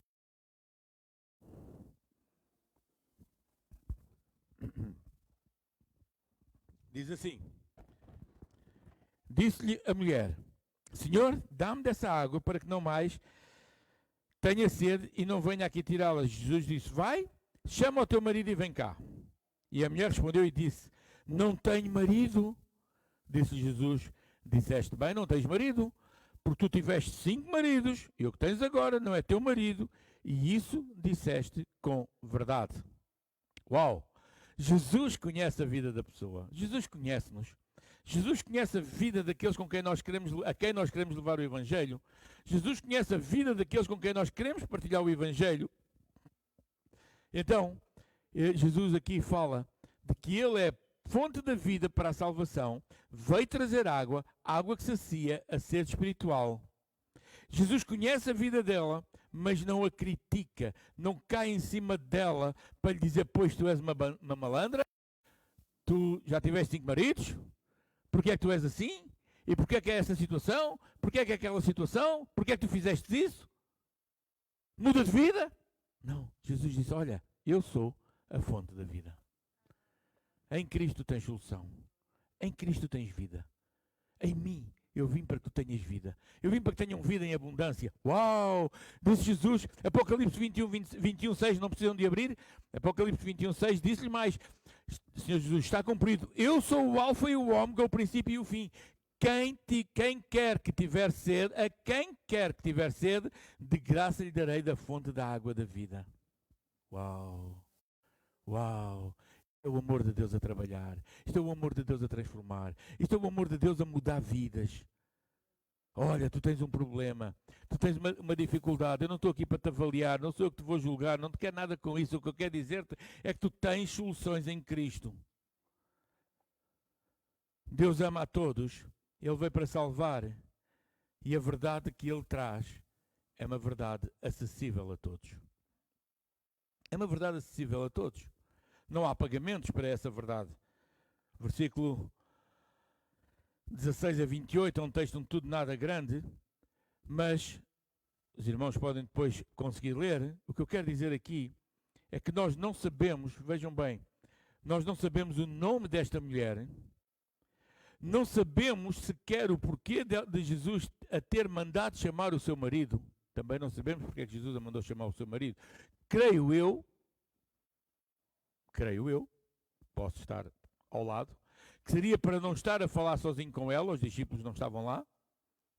Diz assim: disse-lhe a mulher: Senhor, dá-me dessa água para que não mais tenha sede e não venha aqui tirá-la. Jesus disse: vai, chama o teu marido e vem cá. E a mulher respondeu e disse: não tenho marido. Disse Jesus: disseste bem, não tens marido, porque tu tiveste 5 maridos, e o que tens agora não é teu marido, e isso disseste com verdade. Uau! Jesus conhece a vida da pessoa. Jesus conhece-nos. Jesus conhece a vida daqueles a quem nós queremos levar o Evangelho. Jesus conhece a vida daqueles com quem nós queremos partilhar o Evangelho. Então, Jesus aqui fala de que Ele é fonte da vida para a salvação, veio trazer água que sacia a sede espiritual. Jesus conhece a vida dela, mas não a critica, não cai em cima dela para lhe dizer: pois tu és uma malandra, tu já tiveste 5 maridos, porque é que tu és assim? E porque é que é essa situação? Porque é que é aquela situação? Porque é que tu fizeste isso? Muda de vida? Não, Jesus disse: olha, eu sou a fonte da vida. Em Cristo tens solução. Em Cristo tens vida. Em mim Eu vim para que tu tenhas vida. Eu vim para que tenham vida em abundância. Uau! Disse Jesus, Apocalipse 21, 6, não precisam de abrir. Apocalipse 21, 6, disse-lhe mais, Senhor Jesus, está cumprido. Eu sou o alfa e o ômega, o princípio e o fim. Quem quer que tiver sede, a quem quer que tiver sede, de graça lhe darei da fonte da água da vida. Uau! Uau! Isto é o amor de Deus a trabalhar. Isto é o amor de Deus a transformar. Isto é o amor de Deus a mudar vidas. Olha, tu tens um problema, tu tens uma dificuldade, eu não estou aqui para te avaliar, não sou eu que te vou julgar, não te quero nada com isso. O que eu quero dizer-te é que tu tens soluções em Cristo. Deus ama a todos, Ele veio para salvar, e a verdade que Ele traz é uma verdade acessível a todos. É uma verdade acessível a todos. Não há pagamentos para essa verdade. Versículo 16 a 28 é um texto de tudo nada grande, mas os irmãos podem depois conseguir ler. O que eu quero dizer aqui é que nós não sabemos, vejam bem, nós não sabemos o nome desta mulher, não sabemos sequer o porquê de Jesus a ter mandado chamar o seu marido. Também não sabemos porque é que Jesus a mandou chamar o seu marido. Creio eu, posso estar ao lado, que seria para não estar a falar sozinho com ela, os discípulos não estavam lá,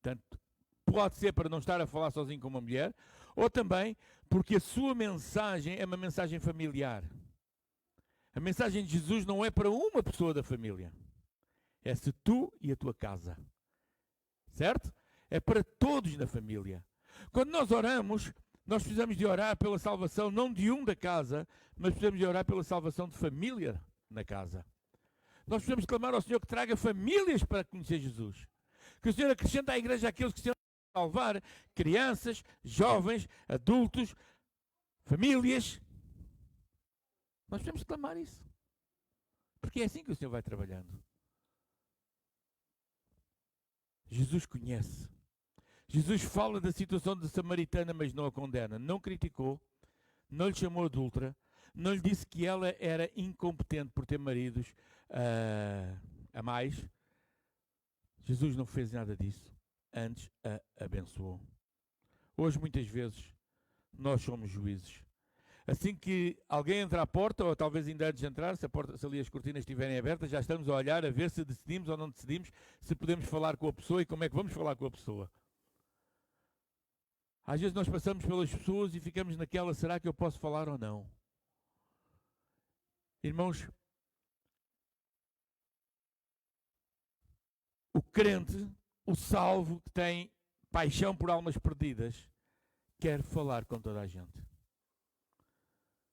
portanto, pode ser para não estar a falar sozinho com uma mulher, ou também porque a sua mensagem é uma mensagem familiar. A mensagem de Jesus não é para uma pessoa da família, é se tu e a tua casa, certo? É para todos na família. Quando nós oramos, nós precisamos de orar pela salvação não de um da casa, mas precisamos de orar pela salvação de família na casa. Nós precisamos clamar ao Senhor que traga famílias para conhecer Jesus. Que o Senhor acrescente à igreja aqueles que se salvar, crianças, jovens, adultos, famílias. Nós precisamos clamar isso. Porque é assim que o Senhor vai trabalhando. Jesus conhece. Jesus fala da situação de Samaritana, mas não a condena. Não criticou, não lhe chamou adúltera, não lhe disse que ela era incompetente por ter maridos a mais. Jesus não fez nada disso. Antes a abençoou. Hoje, muitas vezes, nós somos juízes. Assim que alguém entra à porta, ou talvez ainda antes de entrar, se ali as cortinas estiverem abertas, já estamos a olhar a ver se decidimos ou não decidimos, se podemos falar com a pessoa e como é que vamos falar com a pessoa. Às vezes nós passamos pelas pessoas e ficamos naquela, será que eu posso falar ou não? Irmãos, o crente, o salvo, que tem paixão por almas perdidas, quer falar com toda a gente.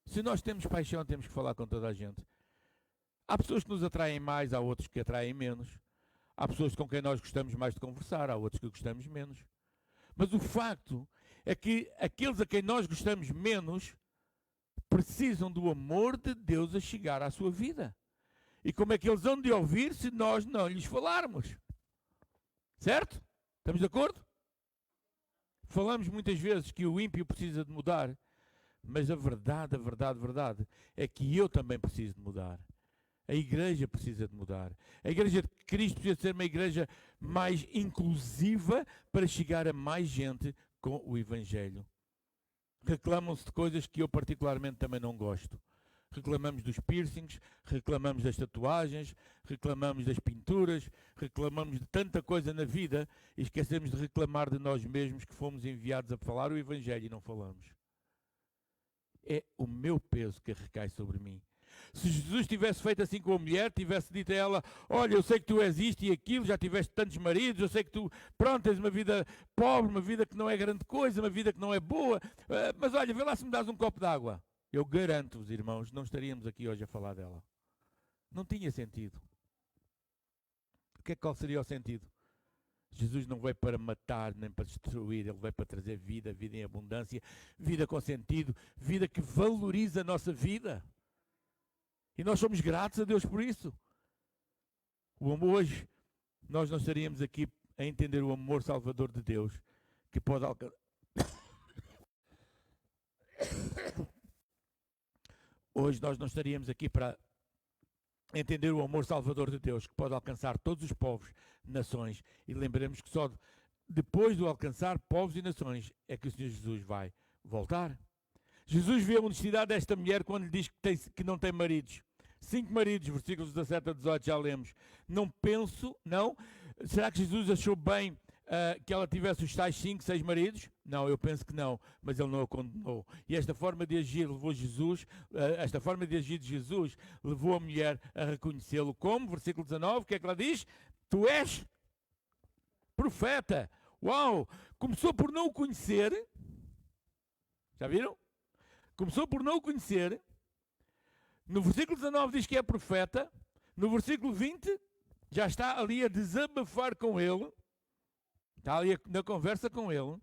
Se nós temos paixão, temos que falar com toda a gente. Há pessoas que nos atraem mais, há outros que atraem menos. Há pessoas com quem nós gostamos mais de conversar, há outros que gostamos menos. Mas o facto é que aqueles a quem nós gostamos menos precisam do amor de Deus a chegar à sua vida. E como é que eles vão de ouvir se nós não lhes falarmos? Certo? Estamos de acordo? Falamos muitas vezes que o ímpio precisa de mudar, mas a verdade é que eu também preciso de mudar. A igreja precisa de mudar. A igreja de Cristo precisa ser uma igreja mais inclusiva para chegar a mais gente com o Evangelho. Reclamam-se de coisas que eu particularmente também não gosto. Reclamamos dos piercings, reclamamos das tatuagens, reclamamos das pinturas, reclamamos de tanta coisa na vida e esquecemos de reclamar de nós mesmos que fomos enviados a falar o Evangelho e não falamos. É o meu peso que recai sobre mim. Se Jesus tivesse feito assim com a mulher, tivesse dito a ela, olha, eu sei que tu és isto e aquilo, já tiveste tantos maridos, eu sei que tu, pronto, tens uma vida pobre, uma vida que não é grande coisa, uma vida que não é boa, mas olha, vê lá se me dás um copo de água. Eu garanto-vos, irmãos, não estaríamos aqui hoje a falar dela. Não tinha sentido. Qual seria o sentido? Jesus não veio para matar nem para destruir, Ele veio para trazer vida, vida em abundância, vida com sentido, vida que valoriza a nossa vida. E nós somos gratos a Deus por isso. Hoje, nós não estaríamos aqui a entender o amor salvador de Deus, que pode alcançar. Hoje nós não estaríamos aqui para entender o amor salvador de Deus, que pode alcançar todos os povos, nações, e lembremos que só depois de alcançar povos e nações é que o Senhor Jesus vai voltar. Jesus vê a honestidade desta mulher quando lhe diz que não tem maridos. 5 maridos, versículos 17 a 18, já lemos. Não penso, não. Será que Jesus achou bem que ela tivesse os tais 5, 6 maridos? Não, eu penso que não, mas ele não a condenou. E esta forma de agir levou Jesus, esta forma de agir de Jesus levou a mulher a reconhecê-lo como, versículo 19, o que é que ela diz? Tu és profeta. Uau! Começou por não o conhecer. Já viram? Começou por não o conhecer. No versículo 19 diz que é profeta. No versículo 20 já está ali a desabafar com ele. Está ali na conversa com ele.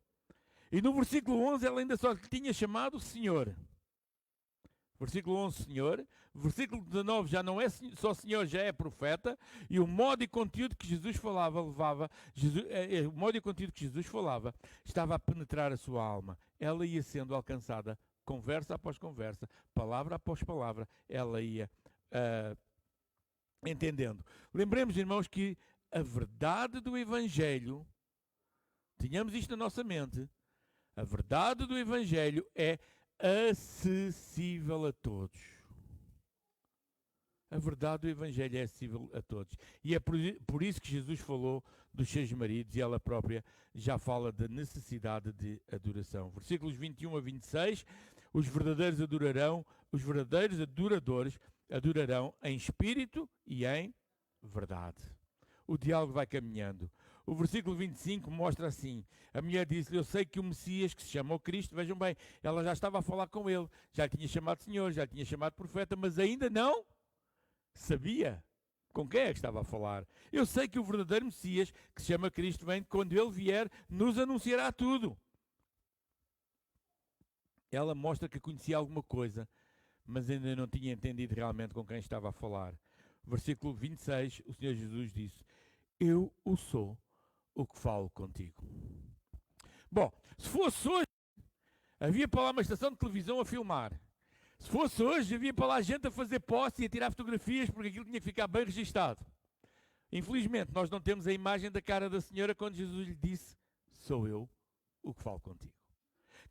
E no versículo 11 ela ainda só lhe tinha chamado Senhor. Versículo 11, Senhor. Versículo 19 já não é só Senhor, já é profeta. E o modo e conteúdo que Jesus falava, o modo e conteúdo que Jesus falava estava a penetrar a sua alma. Ela ia sendo alcançada, conversa após conversa, palavra após palavra, ela ia entendendo. Lembremos, irmãos, que a verdade do Evangelho, tínhamos isto na nossa mente, a verdade do Evangelho é acessível a todos. A verdade do Evangelho é acessível a todos. E é por isso que Jesus falou dos seus maridos e ela própria já fala da necessidade de adoração. Versículos 21 a 26, os verdadeiros adoradores adorarão em espírito e em verdade. O diálogo vai caminhando. O versículo 25 mostra assim, a mulher disse-lhe, eu sei que o Messias, que se chama o Cristo, vejam bem, ela já estava a falar com ele, já lhe tinha chamado Senhor, já lhe tinha chamado profeta, mas ainda não sabia com quem é que estava a falar. Eu sei que o verdadeiro Messias, que se chama Cristo, vem, quando ele vier, nos anunciará tudo. Ela mostra que conhecia alguma coisa, mas ainda não tinha entendido realmente com quem estava a falar. Versículo 26, o Senhor Jesus disse, eu o sou o que falo contigo. Bom, se fosse hoje, havia para lá uma estação de televisão a filmar. Se fosse hoje, havia para lá gente a fazer posse e a tirar fotografias, porque aquilo tinha que ficar bem registado. Infelizmente, nós não temos a imagem da cara da senhora quando Jesus lhe disse, sou eu o que falo contigo.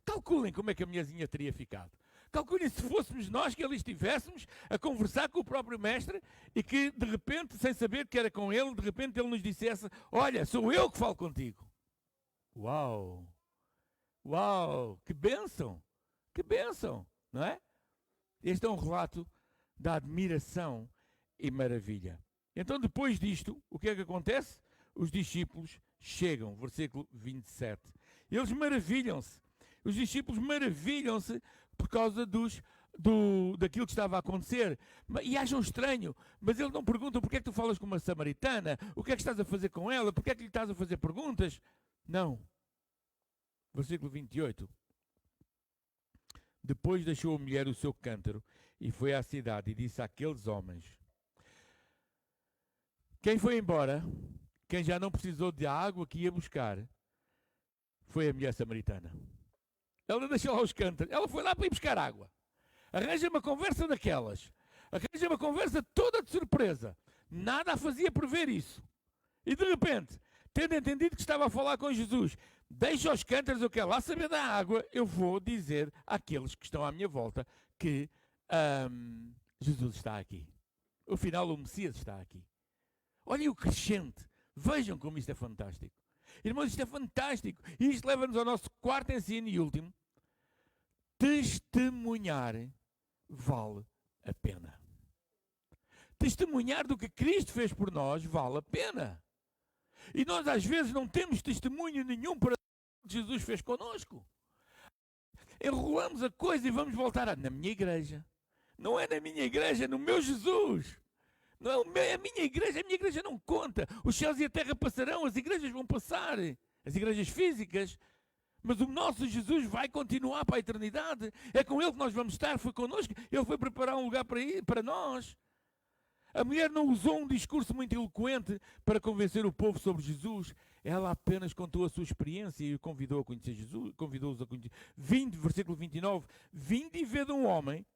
Calculem como é que a mulherzinha teria ficado. Calculem se fôssemos nós que ali estivéssemos a conversar com o próprio mestre e que de repente, sem saber que era com ele, de repente ele nos dissesse, olha, sou eu que falo contigo. Uau! Uau! Que bênção! Que bênção! Não é? Este é um relato da admiração e maravilha. Então depois disto, o que é que acontece? Os discípulos chegam, versículo 27. Eles maravilham-se. Os discípulos maravilham-se por causa daquilo que estava a acontecer. E acham estranho, mas eles não perguntam porque é que tu falas com uma samaritana, o que é que estás a fazer com ela, porque é que lhe estás a fazer perguntas. Não. Versículo 28. Depois deixou a mulher o seu cântaro e foi à cidade e disse àqueles homens, quem foi embora, quem já não precisou de água que ia buscar, foi a mulher samaritana. Ela deixou lá os cântaros. Ela foi lá para ir buscar água. Arranja uma conversa daquelas. Arranja uma conversa toda de surpresa. Nada a fazia prever isso. E de repente, tendo entendido que estava a falar com Jesus, deixa os cântaros, eu quero lá saber da água, eu vou dizer àqueles que estão à minha volta que Jesus está aqui. Afinal, o Messias está aqui. Olhem o crescente. Vejam como isto é fantástico. Irmãos, isto é fantástico. E isto leva-nos ao nosso quarto ensino e último. Testemunhar vale a pena. Testemunhar do que Cristo fez por nós vale a pena. E nós às vezes não temos testemunho nenhum para o que Jesus fez connosco. Enrolamos a coisa e vamos voltar na minha igreja. Não é na minha igreja, é no meu Jesus. Não, a minha igreja não conta. Os céus e a terra passarão, as igrejas vão passar, as igrejas físicas, mas o nosso Jesus vai continuar para a eternidade. É com Ele que nós vamos estar, foi connosco, Ele foi preparar um lugar para nós. A mulher não usou um discurso muito eloquente para convencer o povo sobre Jesus, ela apenas contou a sua experiência e o convidou a conhecer Jesus, convidou-os a conhecer. Vinde, versículo 29, vinde e vede um homem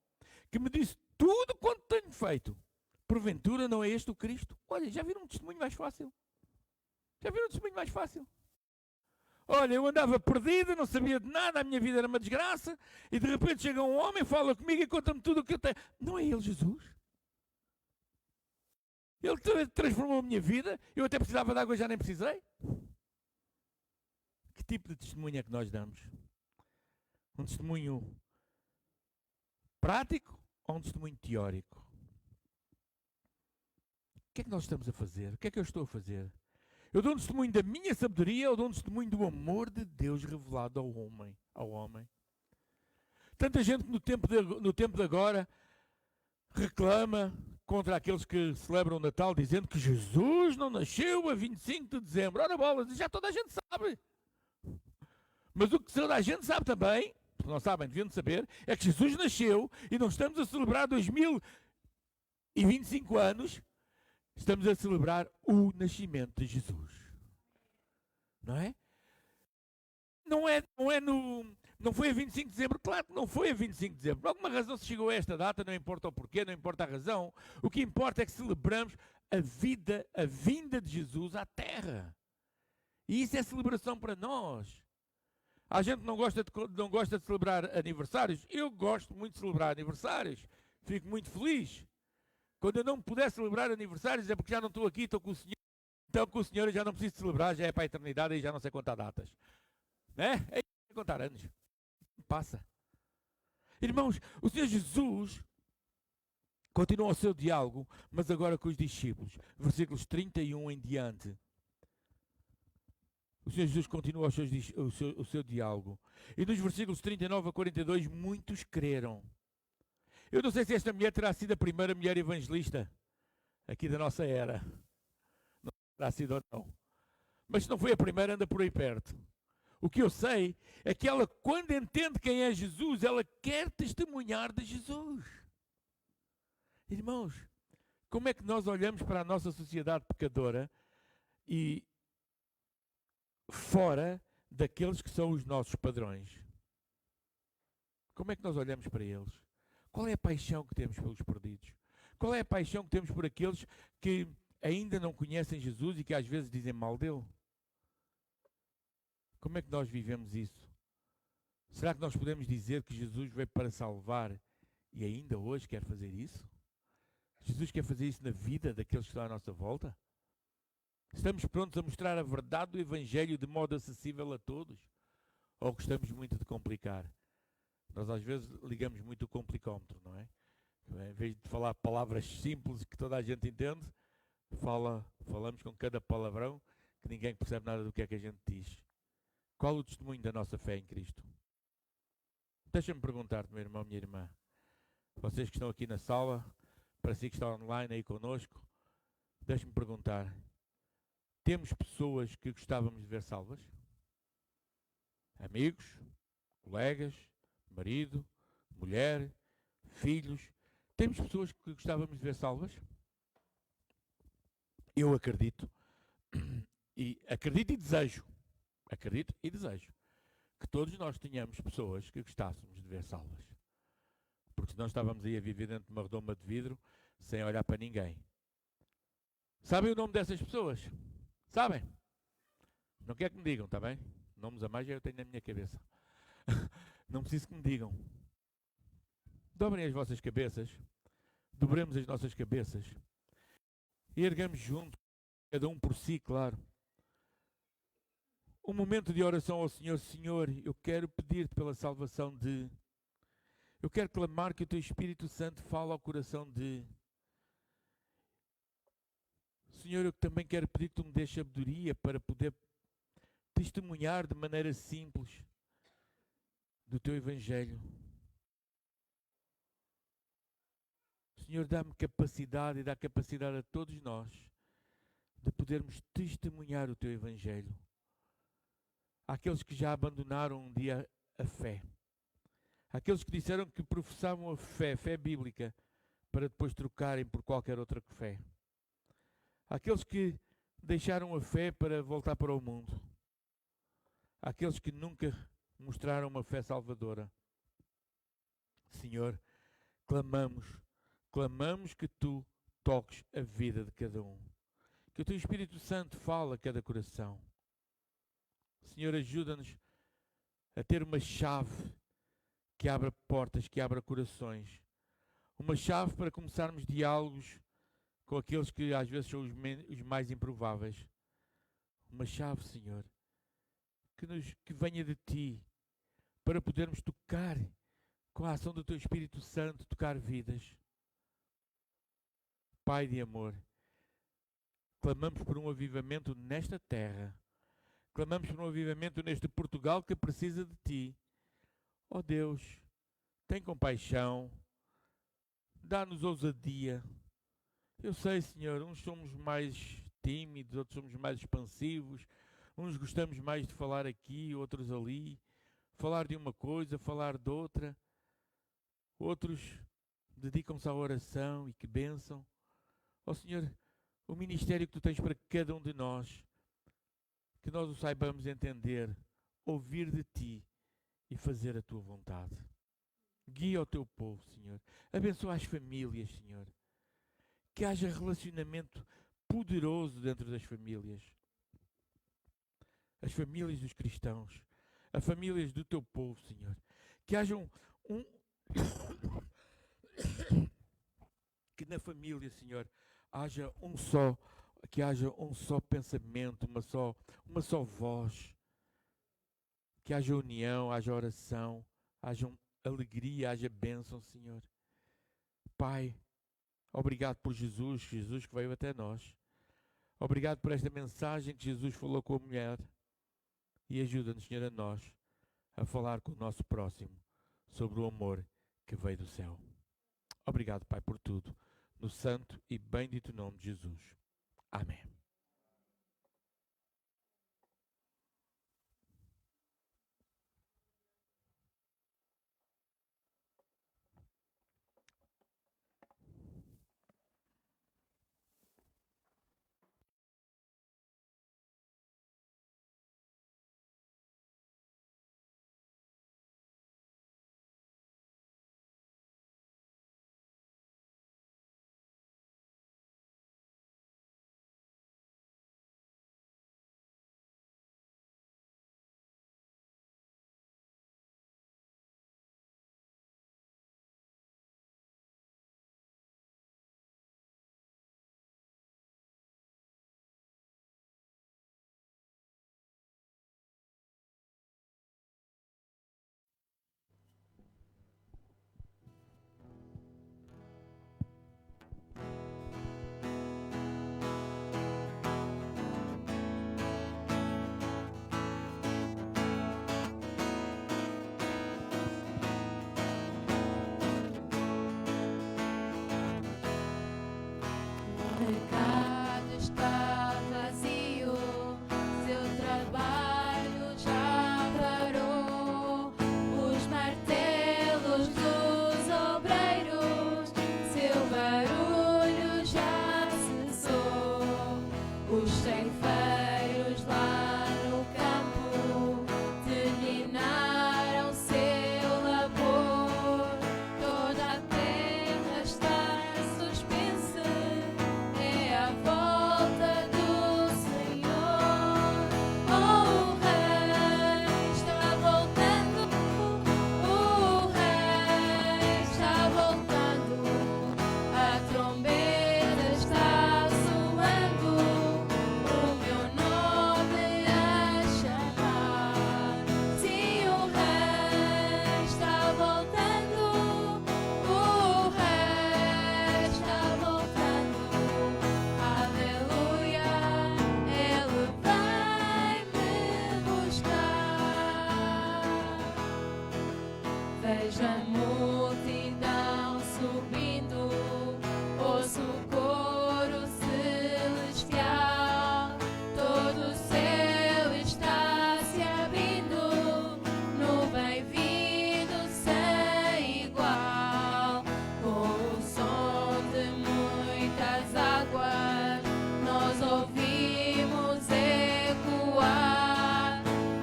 que me disse tudo quanto tenho feito. Porventura não é este o Cristo? Olha, já viram um testemunho mais fácil? Já viram um testemunho mais fácil? Olha, eu andava perdido, não sabia de nada, a minha vida era uma desgraça, e de repente chega um homem, fala comigo e conta-me tudo o que eu tenho. Não é ele, Jesus? Ele transformou a minha vida, eu até precisava de água, já nem precisei. Que tipo de testemunho é que nós damos? Um testemunho prático ou um testemunho teórico? O que é que nós estamos a fazer? O que é que eu estou a fazer? Eu dou um testemunho da minha sabedoria ou dou um testemunho do amor de Deus revelado ao homem? Tanta gente que no tempo de agora reclama contra aqueles que celebram o Natal, dizendo que Jesus não nasceu a 25 de dezembro. Ora bolas, já toda a gente sabe. Mas o que toda a gente sabe também, se não sabem, deviam saber, é que Jesus nasceu e não estamos a celebrar 2025 anos, estamos a celebrar o nascimento de Jesus. Não é? Não foi a 25 de dezembro, claro que não foi a 25 de dezembro. Por alguma razão se chegou a esta data, não importa o porquê, não importa a razão. O que importa é que celebramos a vinda de Jesus à Terra. E isso é celebração para nós. Há gente que não gosta de celebrar aniversários. Eu gosto muito de celebrar aniversários. Fico muito feliz. Quando eu não puder celebrar aniversários é porque já não estou aqui, estou com o Senhor. Então com o Senhor eu já não preciso celebrar, já é para a eternidade e já não sei contar datas. Né? É contar anos. Passa. Irmãos, o Senhor Jesus continua o seu diálogo, mas agora com os discípulos. Versículos 31 em diante. O Senhor Jesus continua o seu diálogo. E nos versículos 39 a 42, muitos creram. Eu não sei se esta mulher terá sido a primeira mulher evangelista aqui da nossa era. Não terá sido ou não. Mas se não foi a primeira, anda por aí perto. O que eu sei é que ela, quando entende quem é Jesus, ela quer testemunhar de Jesus. Irmãos, como é que nós olhamos para a nossa sociedade pecadora e fora daqueles que são os nossos padrões? Como é que nós olhamos para eles? Qual é a paixão que temos pelos perdidos? Qual é a paixão que temos por aqueles que ainda não conhecem Jesus e que às vezes dizem mal dele? Como é que nós vivemos isso? Será que nós podemos dizer que Jesus veio para salvar e ainda hoje quer fazer isso? Jesus quer fazer isso na vida daqueles que estão à nossa volta? Estamos prontos a mostrar a verdade do Evangelho de modo acessível a todos? Ou gostamos muito de complicar? Nós às vezes ligamos muito o complicómetro, não é? Em vez de falar palavras simples que toda a gente entende, falamos com cada palavrão que ninguém percebe nada do que é que a gente diz. Qual o testemunho da nossa fé em Cristo? Deixa-me perguntar-te, meu irmão, minha irmã. Vocês que estão aqui na sala, para si que estão online aí connosco, deixe-me perguntar. Temos pessoas que gostávamos de ver salvas? Amigos, colegas, marido, mulher, filhos. Temos pessoas que gostávamos de ver salvas? Eu acredito. Acredito e desejo que todos nós tenhamos pessoas que gostássemos de ver salvas. Porque senão estávamos aí a viver dentro de uma redoma de vidro sem olhar para ninguém. Sabem o nome dessas pessoas? Sabem? Não quero que me digam, está bem? Nomes a mais já eu tenho na minha cabeça. Não preciso que me digam. Dobrem as vossas cabeças. Dobremos as nossas cabeças. E ergamos juntos, cada um por si, claro. Um momento de oração ao Senhor. Senhor, eu quero pedir-te pela salvação de... Eu quero clamar que o teu Espírito Santo fale ao coração de... Senhor, eu também quero pedir que tu me dês sabedoria para poder testemunhar de maneira simples do teu Evangelho. Senhor, dá-me capacidade e dá capacidade a todos nós de podermos testemunhar o teu Evangelho. Àqueles que já abandonaram um dia a fé. Àqueles que disseram que professavam a fé bíblica, para depois trocarem por qualquer outra fé. Àqueles que deixaram a fé para voltar para o mundo. Àqueles que nunca mostraram uma fé salvadora. Senhor, clamamos que tu toques a vida de cada um. Que o Teu Espírito Santo fale a cada coração. Senhor, ajuda-nos a ter uma chave que abra portas, que abra corações. Uma chave para começarmos diálogos com aqueles que às vezes são os mais improváveis. Uma chave, Senhor, que venha de Ti, para podermos tocar com a ação do Teu Espírito Santo, tocar vidas. Pai de amor, clamamos por um avivamento nesta terra. Clamamos por um avivamento neste Portugal que precisa de Ti. Ó Deus, tem compaixão, dá-nos ousadia. Eu sei, Senhor, uns somos mais tímidos, outros somos mais expansivos, uns gostamos mais de falar aqui, outros ali, falar de uma coisa, falar de outra. Outros dedicam-se à oração e que bênção. Ó Senhor, o ministério que Tu tens para cada um de nós, que nós o saibamos entender, ouvir de Ti e fazer a Tua vontade. Guia o Teu povo, Senhor. Abençoa as famílias, Senhor. Que haja relacionamento poderoso dentro das famílias. As famílias dos cristãos. As famílias do Teu povo, Senhor. Que haja que na família, Senhor, que haja um só pensamento, uma só voz. Que haja união, haja oração, haja alegria, haja bênção, Senhor. Pai, obrigado por Jesus que veio até nós. Obrigado por esta mensagem que Jesus falou com a mulher. E ajuda-nos, Senhor, a nós a falar com o nosso próximo sobre o amor que veio do céu. Obrigado, Pai, por tudo. No santo e bendito nome de Jesus. Amém.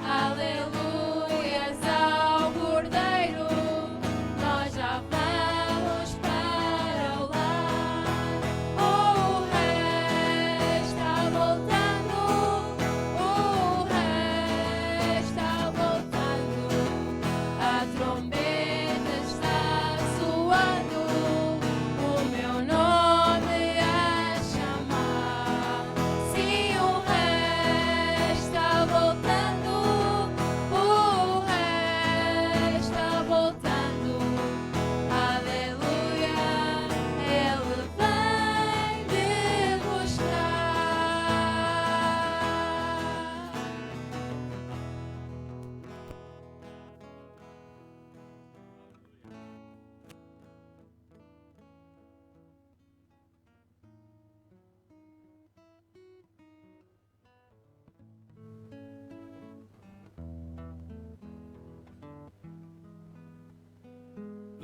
Aleluias ao Cordeiro, nós já vamos para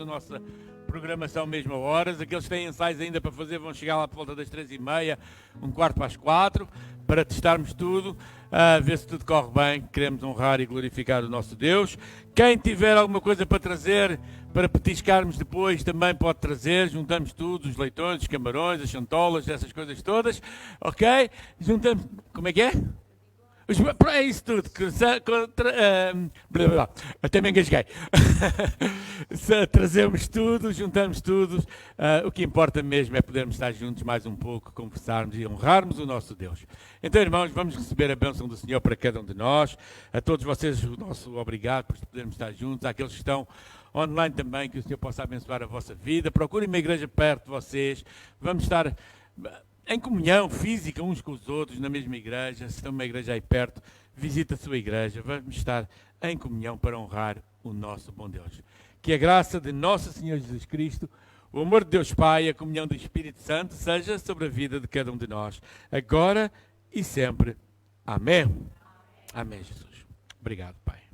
a nossa programação mesmo a horas. Aqueles que têm ensaios ainda para fazer vão chegar lá por volta das 3h30, 3:45, para testarmos tudo, ver se tudo corre bem. Queremos honrar e glorificar o nosso Deus. Quem tiver alguma coisa para trazer, para petiscarmos depois, também pode trazer. Juntamos tudo, os leitões, os camarões, as chantolas, essas coisas todas, ok? Juntamos, como é que é? É isso tudo. Até me engasguei. Trazemos tudo, juntamos tudo. O que importa mesmo é podermos estar juntos mais um pouco, conversarmos e honrarmos o nosso Deus. Então, irmãos, vamos receber a bênção do Senhor para cada um de nós. A todos vocês, o nosso obrigado por podermos estar juntos. Àqueles que estão online também, que o Senhor possa abençoar a vossa vida. Procurem uma igreja perto de vocês. Vamos estar em comunhão física uns com os outros, na mesma igreja. Se tem uma igreja aí perto, visita a sua igreja. Vamos estar em comunhão para honrar o nosso bom Deus. Que a graça de nosso Senhor Jesus Cristo, o amor de Deus Pai e a comunhão do Espírito Santo seja sobre a vida de cada um de nós, agora e sempre. Amém. Amém, Jesus. Obrigado, Pai.